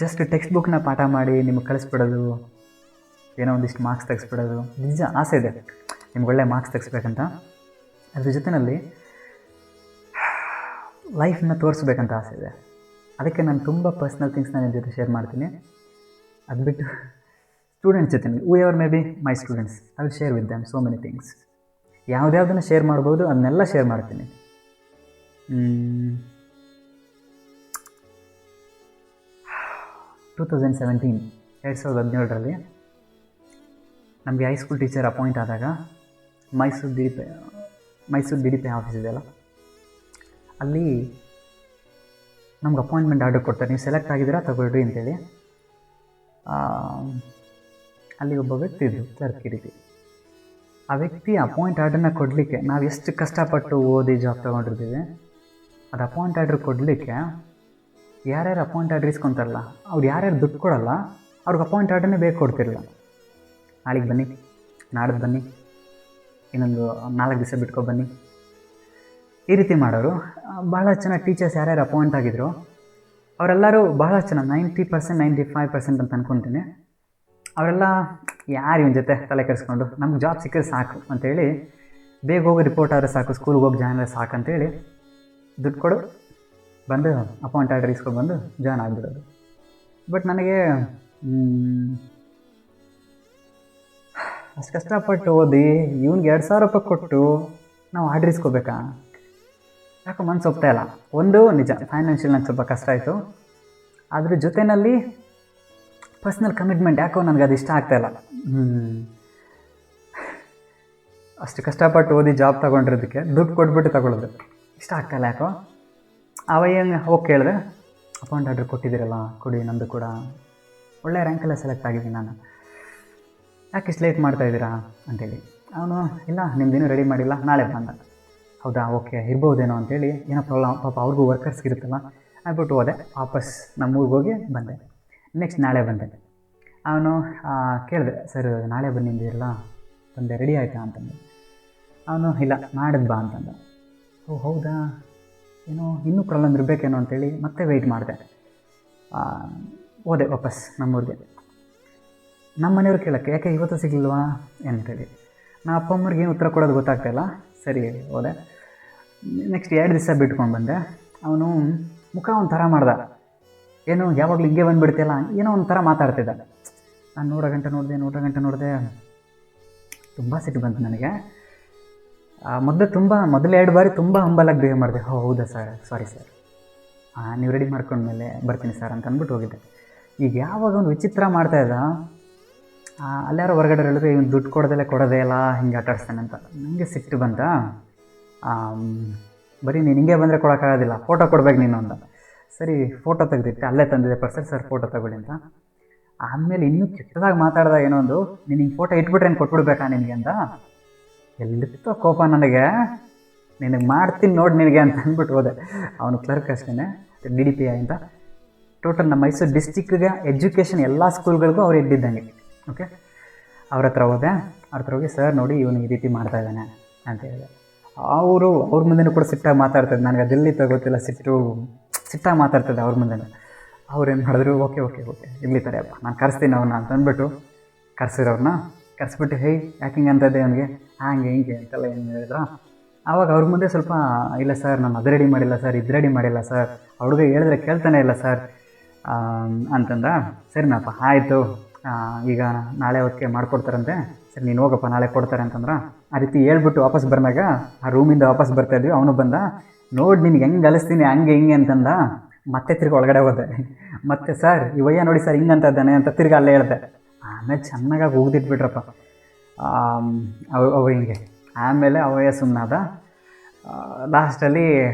just text ಬುಕ್ನ ಪಾಠ ಮಾಡಿ ನಿಮಗೆ ಕಳಿಸ್ಬಿಡೋದು, ಏನೋ ಒಂದಿಷ್ಟು ಮಾರ್ಕ್ಸ್ ತೆಗೆಸ್ಬಿಡೋದು, ನಿಜ ಆಸೆ ಇದೆ ನಿಮ್ಗೆ ಒಳ್ಳೆ ಮಾರ್ಕ್ಸ್ ತೆಗಿಸ್ಬೇಕಂತ. ಅದ್ರ ಜೊತೆಯಲ್ಲಿ ಲೈಫನ್ನ ತೋರಿಸ್ಬೇಕಂತ ಆಸೆ ಇದೆ. ಅದಕ್ಕೆ ನಾನು ತುಂಬ ಪರ್ಸ್ನಲ್ ಥಿಂಗ್ಸ್ನ ನಿಮ್ಮ ಜೊತೆ ಶೇರ್ ಮಾಡ್ತೀನಿ. ಅದು ಬಿಟ್ಟು ಸ್ಟೂಡೆಂಟ್ಸ್ ಜೊತೆ, whoever may be my students, I will share with them so many things. ಯಾವುದ್ಯಾವುದನ್ನು ಶೇರ್ ಮಾಡ್ಬೋದು ಅದನ್ನೆಲ್ಲ ಶೇರ್ ಮಾಡ್ತೀನಿ. 2017 ನಮಗೆ ಹೈಸ್ಕೂಲ್ ಟೀಚರ್ ಅಪಾಯಿಂಟ್ ಆದಾಗ Mysuru D D P office ಇದೆಯಲ್ಲ, ಅಲ್ಲಿ ನಮ್ಗೆ ಅಪಾಯಿಂಟ್ಮೆಂಟ್ ಆರ್ಡರ್ ಕೊಡ್ತಾರೆ. ನೀವು ಸೆಲೆಕ್ಟ್ ಆಗಿದ್ದೀರಾ ತಗೊಳ್ರಿ ಅಂತೇಳಿ. ಅಲ್ಲಿ ಒಬ್ಬ ವ್ಯಕ್ತಿ ಇದ್ದು ಕ್ಲರ್ಕ್ ಈ ರೀತಿ. ಆ ವ್ಯಕ್ತಿ ಅಪಾಯಿಂಟ್ ಆರ್ಡರ್ನ ಕೊಡಲಿಕ್ಕೆ ನಾವು ಎಷ್ಟು ಕಷ್ಟಪಟ್ಟು ಓದಿ ಜಾಬ್ ತೊಗೊಂಡಿರ್ತೀವಿ, ಅದು ಅಪಾಯಿಂಟ್ ಆರ್ಡ್ರ್ ಕೊಡಲಿಕ್ಕೆ ಯಾರ್ಯಾರು ಅಪಾಯಿಂಟ್ ಆರ್ಡ್ರ್ ಇಸ್ಕೊತಾರಲ್ಲ ಅವ್ರು ಯಾರ್ಯಾರು ದುಡ್ಡು ಕೊಡಲ್ಲ ಅವ್ರಿಗೆ ಅಪಾಯಿಂಟ್ ಆರ್ಡ್ರನ್ನೇ ಬೇಕು ಕೊಡ್ತಿರಲ್ಲ. ನಾಳೆಗೆ ಬನ್ನಿ, ನಾಡ್ದು ಬನ್ನಿ, ಇನ್ನೊಂದು 4 ದಿವಸ ಬಿಟ್ಕೊ ಬನ್ನಿ, ಈ ರೀತಿ ಮಾಡೋರು. ಭಾಳ ಜನ ಟೀಚರ್ಸ್ ಯಾರ್ಯಾರು ಅಪಾಯಿಂಟ್ ಆಗಿದ್ರು ಅವರೆಲ್ಲರೂ ಬಹಳ ಚೆನ್ನಾಗಿ 90%, 95% ಅಂತ ಅಂದ್ಕೊತೀನಿ. ಅವರೆಲ್ಲ ಯಾರು ಇವನ ಜೊತೆ ತಲೆ ಕೆಡಿಸ್ಕೊಂಡು ನಮ್ಗೆ ಜಾಬ್ ಸಿಕ್ಕಿದ್ರೆ ಸಾಕು ಅಂತೇಳಿ, ಬೇಗ ಹೋಗಿ ರಿಪೋರ್ಟ್ ಆದರೆ ಸಾಕು, ಸ್ಕೂಲ್ಗೆ ಹೋಗಿ ಜಾಯ್ನ್ ಆದರೆ ಸಾಕು ಅಂತೇಳಿ ದುಡ್ಡು ಕೊಡು ಬಂದು ಅಪಾಯಿಂಟ್ ಆರ್ಡರ್ ಇಸ್ಕೊಂಡು ಬಂದು ಜಾಯ್ನ್ ಆಗಿಬಿಡೋದು. ಬಟ್ ನನಗೆ ಅಷ್ಟು ಕಷ್ಟಪಟ್ಟು ಓದಿ ಇವ್ನಿಗೆ 2,000 ರೂಪಾಯಿ ಕೊಟ್ಟು ನಾವು ಆರ್ಡ್ರ್ ಇಸ್ಕೋಬೇಕಾ? ಯಾಕೋ ಮನಸ್ಸು ಒಪ್ತಾ ಇಲ್ಲ. ಒಂದು ನಿಜ, ಫೈನಾನ್ಷಿಯಲ್ ನಂಗೆ ಸ್ವಲ್ಪ ಕಷ್ಟ ಆಯಿತು. ಅದ್ರ ಜೊತೆಯಲ್ಲಿ ಪರ್ಸ್ನಲ್ ಕಮಿಟ್ಮೆಂಟ್ ಯಾಕೋ ನನಗೆ ಅದು ಇಷ್ಟ ಆಗ್ತಾಯಿಲ್ಲ. ಅಷ್ಟು ಕಷ್ಟಪಟ್ಟು ಓದಿ ಜಾಬ್ ತೊಗೊಂಡಿರೋದಕ್ಕೆ ದುಡ್ಡು ಕೊಟ್ಬಿಟ್ಟು ತಗೊಳ್ಳೋದು ಇಷ್ಟ ಆಗ್ತಾಯಿಲ್ಲ ಯಾಕೋ. ಹೆಂಗೆ ಹೋಗಿ ಕೇಳಿದೆ, ಅಪಾಯಿಂಟ್ ಆರ್ಡ್ರ್ ಕೊಟ್ಟಿದ್ದೀರಲ್ಲ ಕೊಡಿ, ನಮ್ಮದು ಕೂಡ ಒಳ್ಳೆಯ ರ್ಯಾಂಕೆಲ್ಲ ಸೆಲೆಕ್ಟ್ ಆಗಿದ್ದೀನಿ ನಾನು, ಯಾಕೆ ಇಷ್ಟು ಲೇಟ್ ಮಾಡ್ತಾಯಿದ್ದೀರಾ ಅಂತೇಳಿ. ಅವನು ಇಲ್ಲ ನಿಮ್ದೇನೂ ರೆಡಿ ಮಾಡಿಲ್ಲ, ನಾಳೆ ಬಂದ. ಹೌದಾ, ಓಕೆ ಇರ್ಬೋದೇನೋ ಅಂತೇಳಿ, ಏನೋ ಪ್ರಾಬ್ಲಮ್ ಪಾಪ ಅವ್ರಿಗೂ ವರ್ಕರ್ಸ್ ಇರುತ್ತಲ್ಲ ಆಗ್ಬಿಟ್ಟು ಹೋದೆ. ವಾಪಸ್ ನಮ್ಮೂರಿಗೆ ಹೋಗಿ ಬಂದೆ. ನೆಕ್ಸ್ಟ್ ನಾಳೆ ಬಂದೆ. ಅವನು ಕೇಳಿದೆ, ಸರ್ ನಾಳೆ ಬಂದಿದ್ದೀರಲ್ಲ ತಂದೆ ರೆಡಿ ಆಯಿತಾ ಅಂತಂದೆ. ಅವನು ಇಲ್ಲ ನಾಡಿದ್ದು ಬಾ ಅಂತಂದ. ಓ ಹೌದಾ, ಏನೋ ಇನ್ನೂ ಪ್ರಾಬ್ಲಮ್ ಇರಬೇಕೇನೋ ಅಂತೇಳಿ ಮತ್ತೆ ವೆಯ್ಟ್ ಮಾಡಿದೆ. ಹೋದೆ ವಾಪಸ್ ನಮ್ಮೂರಿಗೆ. ನಮ್ಮ ಮನೆಯವ್ರು ಕೇಳೋಕ್ಕೆ ಯಾಕೆ ಇವತ್ತು ಸಿಗಲಿಲ್ವಾ ಅಂತೇಳಿ. ನಮ್ಮ ಅಪ್ಪ ಅಮ್ಮವ್ರಿಗೆ ಏನು ಉತ್ತರ ಕೊಡೋದು ಗೊತ್ತಾಗ್ತಾಯಿಲ್ಲ. ಸರಿ ಹೋದೆ. ನೆಕ್ಸ್ಟ್ 2 ದಿವಸ ಬಿಟ್ಕೊಂಡು ಬಂದೆ. ಅವನು ಮುಖ ಒಂಥರ ಮಾಡ್ದ, ಏನು ಯಾವಾಗಲೂ ಹಿಂಗೆ ಬಂದುಬಿಡ್ತಿಲ್ಲ, ಏನೋ ಒಂಥರ ಮಾತಾಡ್ತಿದ್ದ. ನಾನು ನೋಡೋ ಗಂಟೆ ನೋಡಿದೆ. ತುಂಬ ಸಿಟ್ಟು ಬಂತು ನನಗೆ. ಮೊದಲು 2 ಬಾರಿ ತುಂಬ ಹಂಬಲಾಗಿ ಬಿಹೇವ್ ಮಾಡಿದೆ. ಹೌದಾ ಸರ್, ಸಾರಿ ಸರ್, ನೀವು ರೆಡಿ ಮಾಡ್ಕೊಂಡ್ಮೇಲೆ ಬರ್ತೀನಿ ಸರ್ ಅಂತ ಅಂದ್ಬಿಟ್ಟು ಹೋಗಿದ್ದೆ. ಈಗ ಯಾವಾಗ ಒಂದು ವಿಚಿತ್ರ ಮಾಡ್ತಾಯಿದ್ದ, ಅಲ್ಲಾರೋ ಹೊರಗಡೆ ಹೇಳಿದ್ರು ಇವ್ನು ದುಡ್ಡು ಕೊಡೋದೇ ಇಲ್ಲ ಹಿಂಗೆ ಆಟ ಆಡಿಸ್ತಾನೆ ಅಂತ. ನನಗೆ ಸಿಟ್ಟು ಬಂತ. ಬರೀ ನೀನು ಹಿಂಗೆ ಬಂದರೆ ಕೊಡೋಕ್ಕಾಗೋದಿಲ್ಲ, ಫೋಟೋ ಕೊಡ್ಬೇಕು ನೀನು ಅಂತ. ಸರಿ ಫೋಟೋ ತೆಗೆದಿಟ್ಟೆ, ಅಲ್ಲೇ ತಂದಿದ್ದೆ ಪರ್ಸಲ್ಲಿ, ಸರ್ ಫೋಟೋ ತಗೊಳ್ಳಿ ಅಂತ. ಆಮೇಲೆ ಇನ್ನೂ ಕೆಟ್ಟದಾಗಿ ಮಾತಾಡ್ದ, ಏನೋ ಒಂದು, ನೀನು ಹಿಂಗೆ ಫೋಟೋ ಇಟ್ಬಿಟ್ರೆ ಏನು ಕೊಟ್ಬಿಡ್ಬೇಕಾ ನಿನಗೆ ಅಂತ. ಎಲ್ಲಿತ್ತೋ ಕೋಪ ನನಗೆ, ನಿನಗೆ ಮಾಡ್ತೀನಿ ನೋಡಿ ನಿನಗೆ ಅಂತ ಅಂದ್ಬಿಟ್ಟು ಹೋದೆ. ಅವನು ಕ್ಲರ್ಕ್ ಅಷ್ಟೇ, DDPI ಅಂತ. ಟೋಟಲ್ ನಮ್ಮ ಮೈಸೂರು ಡಿಸ್ಟಿಕ್ಗೆ ಎಜುಕೇಷನ್ ಎಲ್ಲ ಸ್ಕೂಲ್ಗಳಿಗೂ ಅವ್ರು ಇದ್ದಿದ್ದಂಗೆ. ಓಕೆ, ಅವ್ರ ಹತ್ರ ಹೋದೆ. ಅವ್ರ ಹತ್ರ ಹೋಗಿ, ಸರ್ ನೋಡಿ ಇವನು ಈ ರೀತಿ ಮಾಡ್ತಾಯಿದ್ದಾನೆ ಅಂತ ಹೇಳಿದೆ. ಅವ್ರ ಮುಂದೆನೂ ಕೂಡ ಸಿಟ್ಟಾಗಿ ಮಾತಾಡ್ತದೆ. ನನಗೆ ಅದೆಲ್ಲಿ ಗೊತ್ತಿಲ್ಲ, ಸಿಟ್ಟಾಗಿ ಮಾತಾಡ್ತದೆ ಅವ್ರ ಮುಂದೆನೂ. ಅವ್ರೇನು ಮಾಡಿದ್ರು, ಓಕೆ ಇರ್ಲಿ ತಾರೆ ಅಪ್ಪ, ನಾನು ಕರೆಸ್ತೀನಿ ಅವನ್ನ ಅಂತ ಅಂದ್ಬಿಟ್ಟು ಕರೆಸಿರೋರನ್ನ ಕರೆಸ್ಬಿಟ್ಟು, ಹೇಯ್ ಯಾಕೆ ಹಿಂಗೆ ಅಂತದ್ದೆ ಅವನಿಗೆ, ಹಾಗೆ ಹಿಂಗೆ ಅಂತೆಲ್ಲ ಏನು ಹೇಳಿದ್ರ. ಆವಾಗ ಅವ್ರ ಮುಂದೆ ಸ್ವಲ್ಪ, ಇಲ್ಲ ಸರ್ ನಾನು ಅದು ರೆಡಿ ಮಾಡಿಲ್ಲ ಸರ್, ಇದು ರೆಡಿ ಮಾಡಿಲ್ಲ ಸರ್, ಹುಡುಗ ಹೇಳಿದ್ರೆ ಕೇಳ್ತಾನೆ ಇಲ್ಲ ಸರ್ ಅಂತಂದ. ಸರಿನಪ್ಪ ಆಯಿತು, ಈಗ ನಾಳೆ ಹೊತ್ತಿಗೆ ಮಾಡಿಕೊಡ್ತಾರಂತೆ, ಸರಿ ನೀನು ಹೋಗಪ್ಪ ನಾಳೆ ಕೊಡ್ತಾರೆ ಅಂತಂದ್ರೆ. ಆ ರೀತಿ ಹೇಳ್ಬಿಟ್ಟು ವಾಪಸ್ ಬಂದಾಗ, ಆ ರೂಮಿಂದ ವಾಪಸ್ ಬರ್ತಾಯಿದ್ವಿ. ಅವನು ಬಂದ, ನೋಡಿ ನಿನ್ಗೆ ಹೆಂಗೆ ಅಲಿಸ್ತೀನಿ ಹಂಗೆ ಹಿಂಗೆ ಅಂತಂದ. ಮತ್ತೆ ತಿರ್ಗಿ ಒಳಗಡೆ ಹೋದೆ. ಮತ್ತೆ ಸರ್ ಇವಯ್ಯ ನೋಡಿ ಸರ್ ಹಿಂಗೆ ಅಂತ ಇದ್ದಾನೆ ಅಂತ ತಿರ್ಗಿ ಅಲ್ಲೇ ಹೇಳ್ದೆ. ಆಮೇಲೆ ಚೆನ್ನಾಗಾಗಿ ಹೋಗ್ದಿಟ್ಬಿಟ್ರಪ್ಪ ಅವ ಹಿಂಗೆ. ಆಮೇಲೆ ಅವಯ್ಯ ಸುಮ್ಮನಾದ. ಲಾಸ್ಟಲ್ಲಿ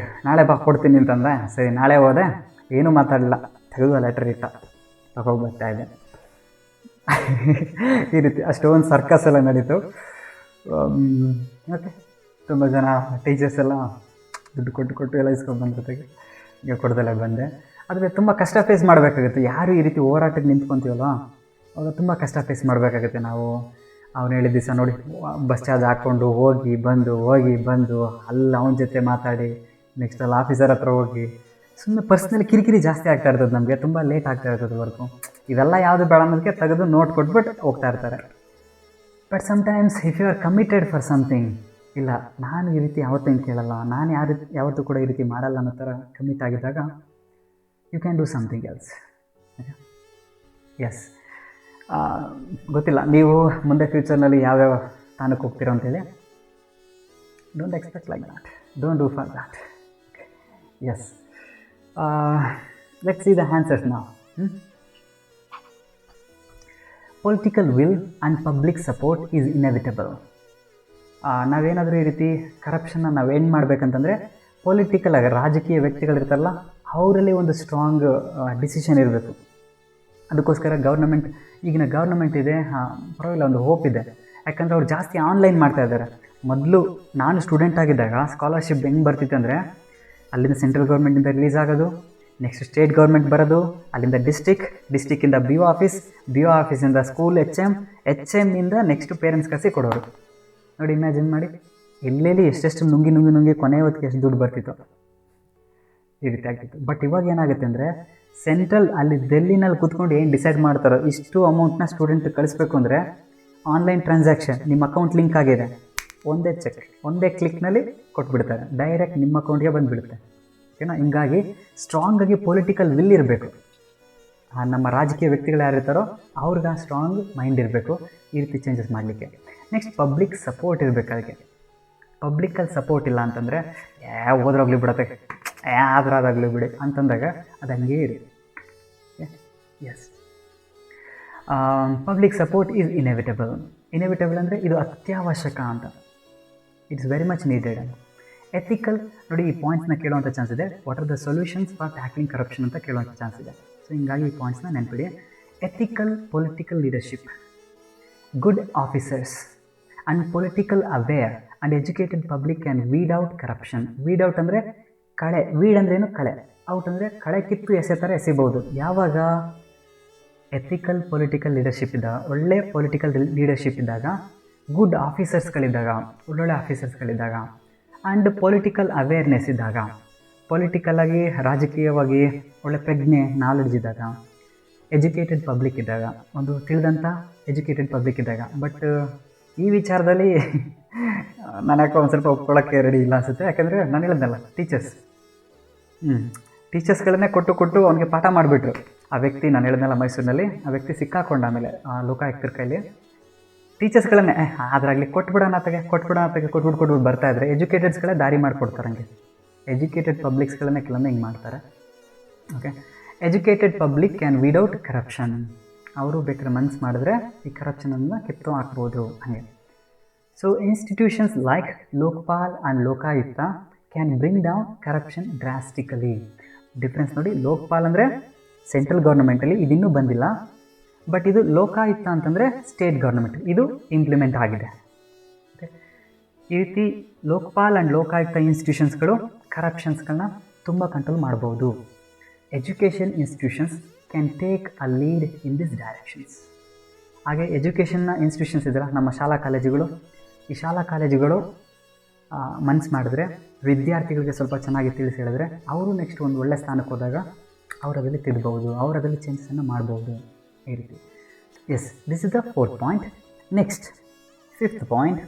ನಾಳೆ ಬಾ ಕೊಡ್ತೀನಿ ಅಂತಂದೆ. ಸರಿ ನಾಳೆ ಹೋದೆ, ಏನೂ ಮಾತಾಡಲಿಲ್ಲ, ತೆಗೆದು ಲೆಟರ್ ಇಟ್ಟ, ತಗೋಗಿ ಬರ್ತಾಯಿದ್ದೆ. ಈ ರೀತಿ ಅಷ್ಟೊಂದು ಸರ್ಕಸ್ ಎಲ್ಲ ನಡೀತು. ಮತ್ತು ತುಂಬ ಜನ ಟೀಚರ್ಸ್ ಎಲ್ಲ ದುಡ್ಡು ಕೊಟ್ಟು ಎಲ್ಲ ಇಸ್ಕೊಂಡು ಜೊತೆಗೆ ಈಗ ಕೊಡ್ದಲ್ಲೇ ಬಂದೆ. ಆದರೆ ತುಂಬ ಕಷ್ಟ ಫೇಸ್ ಮಾಡಬೇಕಾಗುತ್ತೆ. ಯಾರು ಈ ರೀತಿ ಹೋರಾಟಕ್ಕೆ ನಿಂತ್ಕೊತೀವಲ್ಲ, ಅವಾಗ ತುಂಬ ಕಷ್ಟ ಫೇಸ್ ಮಾಡಬೇಕಾಗುತ್ತೆ ನಾವು. ಅವ್ನು ಹೇಳಿದ ದಿವಸ ನೋಡಿ, ಬಸ್ ಚಾರ್ಜ್ ಹಾಕ್ಕೊಂಡು ಹೋಗಿ ಬಂದು ಅಲ್ಲಿ ಅವನ ಜೊತೆ ಮಾತಾಡಿ, ನೆಕ್ಸ್ಟ್ ಅಲ್ಲಿ ಆಫೀಸರ್ ಹತ್ರ ಹೋಗಿ, ಸುಮ್ಮನೆ ಪರ್ಸ್ನಲಿ ಕಿರಿಕಿರಿ ಜಾಸ್ತಿ ಆಗ್ತಾ ಇರ್ತದೆ. ನಮಗೆ ತುಂಬ ಲೇಟ್ ಆಗ್ತಾ ಇರ್ತದೆ ವರ್ಕು. ಇವೆಲ್ಲ ಯಾವುದು ಬೇಡ ಅನ್ನೋದಕ್ಕೆ ತೆಗೆದು ನೋಟ್ ಕೊಟ್ಬಿಟ್ಟು ಹೋಗ್ತಾ ಇರ್ತಾರೆ. But sometimes if you are committed for something, ಇಲ್ಲ ನಾನು ಈ ರೀತಿ ಯಾವತ್ತೂ ಹಿಂಗೆ ಕೇಳಲ್ಲ, ನಾನು ಯಾವತ್ತೂ ಕೂಡ ಈ ರೀತಿ ಮಾಡಲ್ಲ ಅನ್ನೋ ಥರ ಕಮಿಟ್ ಆಗಿದ್ದಾಗ, you can do something else. Yes, ಗೊತ್ತಿಲ್ಲ ನೀವು ಮುಂದೆ ಫ್ಯೂಚರ್ನಲ್ಲಿ ಯಾವ್ಯಾವ ಸ್ಥಾನಕ್ಕೆ ಹೋಗ್ತೀರೋ ಅಂತೇಳಿ. Don't expect like that, don't do for that. Yes, let's see the answers ನಾವು. Political will and public support is inevitable. ನಾವೇನಾದರೂ ಈ ರೀತಿ ಕರಪ್ಷನ್ನ ನಾವು ಏನು ಮಾಡಬೇಕಂತಂದರೆ, ಪೊಲಿಟಿಕಲ್ ಆಗಿ ರಾಜಕೀಯ ವ್ಯಕ್ತಿಗಳಿರ್ತಾರಲ್ಲ, ಅವರಲ್ಲಿ ಒಂದು ಸ್ಟ್ರಾಂಗ್ ಡಿಸಿಷನ್ ಇರಬೇಕು. ಅದಕ್ಕೋಸ್ಕರ ಈಗಿನ ಗೌರ್ಮೆಂಟ್ ಇದೆ, ಪರವಾಗಿಲ್ಲ, ಒಂದು ಹೋಪ್ ಇದೆ. ಯಾಕಂದರೆ ಅವ್ರು ಜಾಸ್ತಿ ಆನ್ಲೈನ್ ಮಾಡ್ತಾಯಿದ್ದಾರೆ. ಮೊದಲು ನಾನು ಸ್ಟೂಡೆಂಟ್ ಆಗಿದ್ದಾಗ ಸ್ಕಾಲರ್ಶಿಪ್ ಹೆಂಗೆ ಬರ್ತಿತ್ತು ಅಂದರೆ, ಅಲ್ಲಿಂದ ಸೆಂಟ್ರಲ್ ಗೌರ್ಮೆಂಟಿಂದ ರಿಲೀಸ್ ಆಗೋದು, ನೆಕ್ಸ್ಟ್ ಸ್ಟೇಟ್ ಗೌರ್ಮೆಂಟ್ ಬರೋದು, ಅಲ್ಲಿಂದ ಡಿಸ್ಟಿಕ್ಕಿಂದ BO ಆಫೀಸಿಂದ ಸ್ಕೂಲ್ HM ಇಂದ ನೆಕ್ಸ್ಟ್ ಪೇರೆಂಟ್ಸ್ ಕಳಿಸಿ ಕೊಡೋರು. ನೋಡಿ ಇಮ್ಯಾಜಿನ್ ಮಾಡಿ, ಎಲ್ಲೆಲ್ಲಿ ಎಷ್ಟೆಷ್ಟು ನುಂಗಿ ಕೊನೆ ಹೊತ್ತಿಗೆ ಎಷ್ಟು ದುಡ್ಡು ಬರ್ತಿತ್ತು, ಈ ರೀತಿ ಆಗ್ತಿತ್ತು. ಬಟ್ ಇವಾಗ ಏನಾಗುತ್ತೆ ಅಂದರೆ, ಸೆಂಟ್ರಲ್ ಅಲ್ಲಿ ಡೆಲ್ಲಿನಲ್ಲಿ ಕೂತ್ಕೊಂಡು ಏನು ಡಿಸೈಡ್ ಮಾಡ್ತಾರೋ, ಇಷ್ಟು ಅಮೌಂಟ್ನ ಸ್ಟೂಡೆಂಟ್ ಕಳಿಸ್ಬೇಕು ಅಂದರೆ ಆನ್ಲೈನ್ ಟ್ರಾನ್ಸಾಕ್ಷನ್, ನಿಮ್ಮ ಅಕೌಂಟ್ ಲಿಂಕ್ ಆಗಿದೆ, ಒಂದೇ ಚೆಕ್, ಒಂದೇ ಕ್ಲಿಕ್ನಲ್ಲಿ ಕೊಟ್ಬಿಡ್ತಾರೆ, ಡೈರೆಕ್ಟ್ ನಿಮ್ಮ ಅಕೌಂಟ್ಗೆ ಬಂದುಬಿಡುತ್ತೆ. ಓಕೆನಾ? ಹಿಂಗಾಗಿ ಸ್ಟ್ರಾಂಗಾಗಿ ಪೊಲಿಟಿಕಲ್ ವಿಲ್ ಇರಬೇಕು. ನಮ್ಮ ರಾಜಕೀಯ ವ್ಯಕ್ತಿಗಳು ಯಾರಿರ್ತಾರೋ ಅವ್ರಿಗೆ ಸ್ಟ್ರಾಂಗ್ ಮೈಂಡ್ ಇರಬೇಕು ಈ ರೀತಿ ಚೇಂಜಸ್ ಮಾಡಲಿಕ್ಕೆ. ನೆಕ್ಸ್ಟ್ ಪಬ್ಲಿಕ್ ಸಪೋರ್ಟ್ ಇರಬೇಕು. ಅದಕ್ಕೆ ಪಬ್ಲಿಕಲ್ಲಿ ಸಪೋರ್ಟ್ ಇಲ್ಲ ಅಂತಂದರೆ, ಹೋದ್ರಾಗ್ಲಿ ಬಿಡತ್ತೆ, ಆದ್ರಾಗಲಿ ಬಿಡಿ ಅಂತಂದಾಗ ಅದು ಹಂಗೇ ಇರಿ. Yes, public support is inevitable ಅಂದರೆ ಇದು ಅತ್ಯವಶ್ಯಕ ಅಂತ. It's very much needed. Ethical, ನೋಡಿ ಈ ಪಾಯಿಂಟ್ಸ್ನ ಕೇಳುವಂಥ ಚಾನ್ಸ್ ಇದೆ. What are the solutions for tackling corruption ಅಂತ ಕೇಳುವಂಥ ಚಾನ್ಸ್ ಇದೆ. ಸೊ ಹಿಂಗಾಗಿ ಈ ಪಾಯಿಂಟ್ಸ್ನ ನೆನಪಿಡಿ. Ethical political leadership, good officers and political aware and educated public can weed out corruption. Weed out ಅಂದರೆ ಕಳೆ, ವೀಡ್ ಅಂದ್ರೇನು ಕಳೆ, ಔಟ್ ಅಂದರೆ ಕಳೆ ಕಿತ್ತು ಎಸೆತಾರೆ, ಎಸಿಬಹುದು. ಯಾವಾಗ ಎಥಿಕಲ್ ಪೊಲಿಟಿಕಲ್ ಲೀಡರ್ಶಿಪ್ ಇದ್ದಾಗ, ಒಳ್ಳೆ ಪೊಲಿಟಿಕಲ್ ಲೀಡರ್ಶಿಪ್ ಇದ್ದಾಗ, ಗುಡ್ ಆಫೀಸರ್ಸ್ಗಳಿದ್ದಾಗ, ಒಳ್ಳೊಳ್ಳೆ ಆಫೀಸರ್ಸ್ಗಳಿದ್ದಾಗ, ಆ್ಯಂಡ್ ಪೊಲಿಟಿಕಲ್ ಅವೇರ್ನೆಸ್ ಇದ್ದಾಗ, ಪೊಲಿಟಿಕಲಾಗಿ ರಾಜಕೀಯವಾಗಿ ಒಳ್ಳೆ ಪ್ರಜ್ಞೆ ನಾಲೆಡ್ಜ್ ಇದ್ದಾಗ, ಎಜುಕೇಟೆಡ್ ಪಬ್ಲಿಕ್ ಇದ್ದಾಗ, ಒಂದು ತಿಳಿದಂಥ ಎಜುಕೇಟೆಡ್ ಪಬ್ಲಿಕ್ ಇದ್ದಾಗ. ಬಟ್ ಈ ವಿಚಾರದಲ್ಲಿ ನಾನು ಯಾಕೋ ಒಂದು ಸ್ವಲ್ಪ ಒಪ್ಕೊಳ್ಳೋಕ್ಕೆ ರೆಡಿ ಇಲ್ಲ ಅನಿಸುತ್ತೆ. ಯಾಕಂದರೆ ನಾನು ಹೇಳಿದ್ನಲ್ಲ, ಟೀಚರ್ಸ್ಗಳನ್ನೇ ಕೊಟ್ಟು ಅವನಿಗೆ ಪಾಠ ಮಾಡಿಬಿಟ್ರು. ಆ ವ್ಯಕ್ತಿ, ನಾನು ಹೇಳಿದ್ನಲ್ಲ ಮೈಸೂರಿನಲ್ಲಿ, ಆ ವ್ಯಕ್ತಿ ಸಿಕ್ಕಾಕೊಂಡ ಆಮೇಲೆ ಲೋಕಾಯುಕ್ತರ ಕೈಲಿ. ಟೀಚರ್ಸ್ಗಳನ್ನೇ ಅದ್ರಾಗಲಿ ಕೊಟ್ಬಿಡೋಣ ಕೊಟ್ಬಿಟ್ಟು ಬರ್ತಾಯಿದ್ರೆ ಎಜುಕೇಟೆಡ್ಸ್ಗಳೇ ದಾರಿ ಮಾಡಿಕೊಡ್ತಾರೆ. ಹಂಗೆ ಎಜುಕೇಟೆಡ್ ಪಬ್ಲಿಕ್ಸ್ಗಳನ್ನೇ ಕೆಲವೊಮ್ಮೆ ಹಿಂಗೆ ಮಾಡ್ತಾರೆ. Okay, educated public can weed out corruption. ಅವರು ಬೇಕಾದ್ರೆ ಮನ್ಸು ಮಾಡಿದ್ರೆ ಈ ಕರಪ್ಷನನ್ನು ಕಿತ್ತು ಹಾಕ್ಬೋದು ಹಾಗೆ. So institutions like Lokpal and Lokayukta can bring down corruption drastically. Difference ನೋಡಿ, ಲೋಕಪಾಲ್ ಅಂದರೆ ಸೆಂಟ್ರಲ್ ಗೌರ್ಮೆಂಟಲ್ಲಿ ಇದಿನ್ನೂ ಬಂದಿಲ್ಲ, ಬಟ್ ಇದು ಲೋಕಾಯುಕ್ತ ಅಂತಂದರೆ ಸ್ಟೇಟ್ ಗೌರ್ಮೆಂಟ್, ಇದು ಇಂಪ್ಲಿಮೆಂಟ್ ಆಗಿದೆ. ಈ ರೀತಿ ಲೋಕಪಾಲ್ ಆ್ಯಂಡ್ ಲೋಕಾಯುಕ್ತ ಇನ್ಸ್ಟಿಟ್ಯೂಷನ್ಸ್ಗಳು ಕರಪ್ಷನ್ಸ್ಗಳನ್ನ ತುಂಬ ಕಂಟ್ರೋಲ್ ಮಾಡ್ಬೋದು. Education institutions can take a lead in this directions. ಹಾಗೆ ಎಜುಕೇಷನ್ನ ಇನ್ಸ್ಟಿಟ್ಯೂಷನ್ಸ್ ಇದ್ದಾರೆ, ನಮ್ಮ ಶಾಲಾ ಕಾಲೇಜುಗಳು. ಈ ಶಾಲಾ ಕಾಲೇಜುಗಳು ಮನ್ಸು ಮಾಡಿದ್ರೆ, ವಿದ್ಯಾರ್ಥಿಗಳಿಗೆ ಸ್ವಲ್ಪ ಚೆನ್ನಾಗಿ ತಿಳಿಸಿ ಹೇಳಿದ್ರೆ, ಅವರು ನೆಕ್ಸ್ಟ್ ಒಂದು ಒಳ್ಳೆ ಸ್ಥಾನಕ್ಕೆ ಹೋದಾಗ ಅವರದಲ್ಲಿ ತಿದ್ಬೋದು, ಅವರದಲ್ಲಿ ಚೇಂಜಸನ್ನು ಮಾಡ್ಬೋದು. ಈ ರೀತಿ. Yes, this is the 4th point. Next 5th point.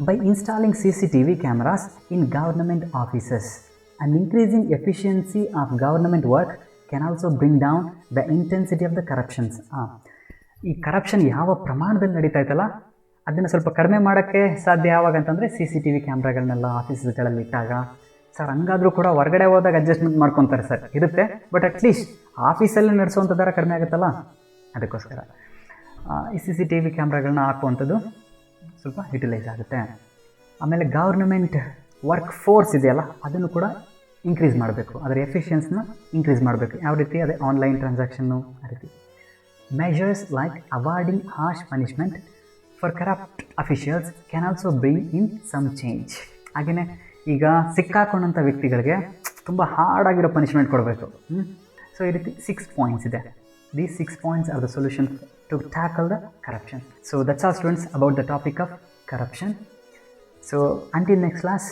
By installing CCTV cameras in government offices, and increasing efficiency of government work can also bring down the intensity of the corruptions. ಈ corruption ಯಾವ ಪ್ರಮಾಣದಲ್ಲಿ ನಡೀತಾ ಇತ್ತಲ್ಲ ಅದನ್ನು ಸ್ವಲ್ಪ ಕಡಿಮೆ ಮಾಡೋಕ್ಕೆ ಸಾಧ್ಯ ಯಾವಾಗ ಅಂತಂದರೆ CCTV ಕ್ಯಾಮ್ರಾಗಳನ್ನೆಲ್ಲ ಆಫೀಸ್ಗಳಲ್ಲಿ ಇಟ್ಟಾಗ. ಸರ್ ಹಂಗಾದರೂ ಕೂಡ ಹೊರಗಡೆ ಹೋದಾಗ ಅಡ್ಜಸ್ಟ್ಮೆಂಟ್ ಮಾಡ್ಕೊತಾರೆ ಸರ್, ಇರುತ್ತೆ, ಬಟ್ ಅಟ್ಲೀಸ್ಟ್ ಆಫೀಸಲ್ಲೇ ನಡೆಸುವಂಥ ದರ ಕಡಿಮೆ ಆಗುತ್ತಲ್ಲ, ಅದಕ್ಕೋಸ್ಕರ ಈ CCTV ಕ್ಯಾಮ್ರಾಗಳನ್ನ ಹಾಕುವಂಥದ್ದು ಸ್ವಲ್ಪ ಯುಟಿಲೈಸ್ ಆಗುತ್ತೆ. ಆಮೇಲೆ ಗೌರ್ನಮೆಂಟ್ ವರ್ಕ್ ಫೋರ್ಸ್ ಇದೆಯಲ್ಲ ಅದನ್ನು ಕೂಡ ಇನ್ಕ್ರೀಸ್ ಮಾಡಬೇಕು, ಅದರ ಎಫಿಷಿಯನ್ಸ್ನ ಇನ್ಕ್ರೀಸ್ ಮಾಡಬೇಕು. ಯಾವ ರೀತಿ? ಅದೇ ಆನ್ಲೈನ್ ಟ್ರಾನ್ಸಾಕ್ಷನ್ನು, ಆ ರೀತಿ. Measures like awarding harsh punishment for corrupt officials can also bring in some change. ಹಾಗೆಯೇ ಈಗ ಸಿಕ್ಕಾಕೊಂಡಂಥ ವ್ಯಕ್ತಿಗಳಿಗೆ ತುಂಬ ಹಾರ್ಡಾಗಿರೋ ಪನಿಷ್ಮೆಂಟ್ ಕೊಡಬೇಕು. ಸೊ ಈ ರೀತಿ 6 ಪಾಯಿಂಟ್ಸ್ ಇದೆ. These 6 points are the solution to tackle the corruption. So that's all students about the topic of corruption. So until next class,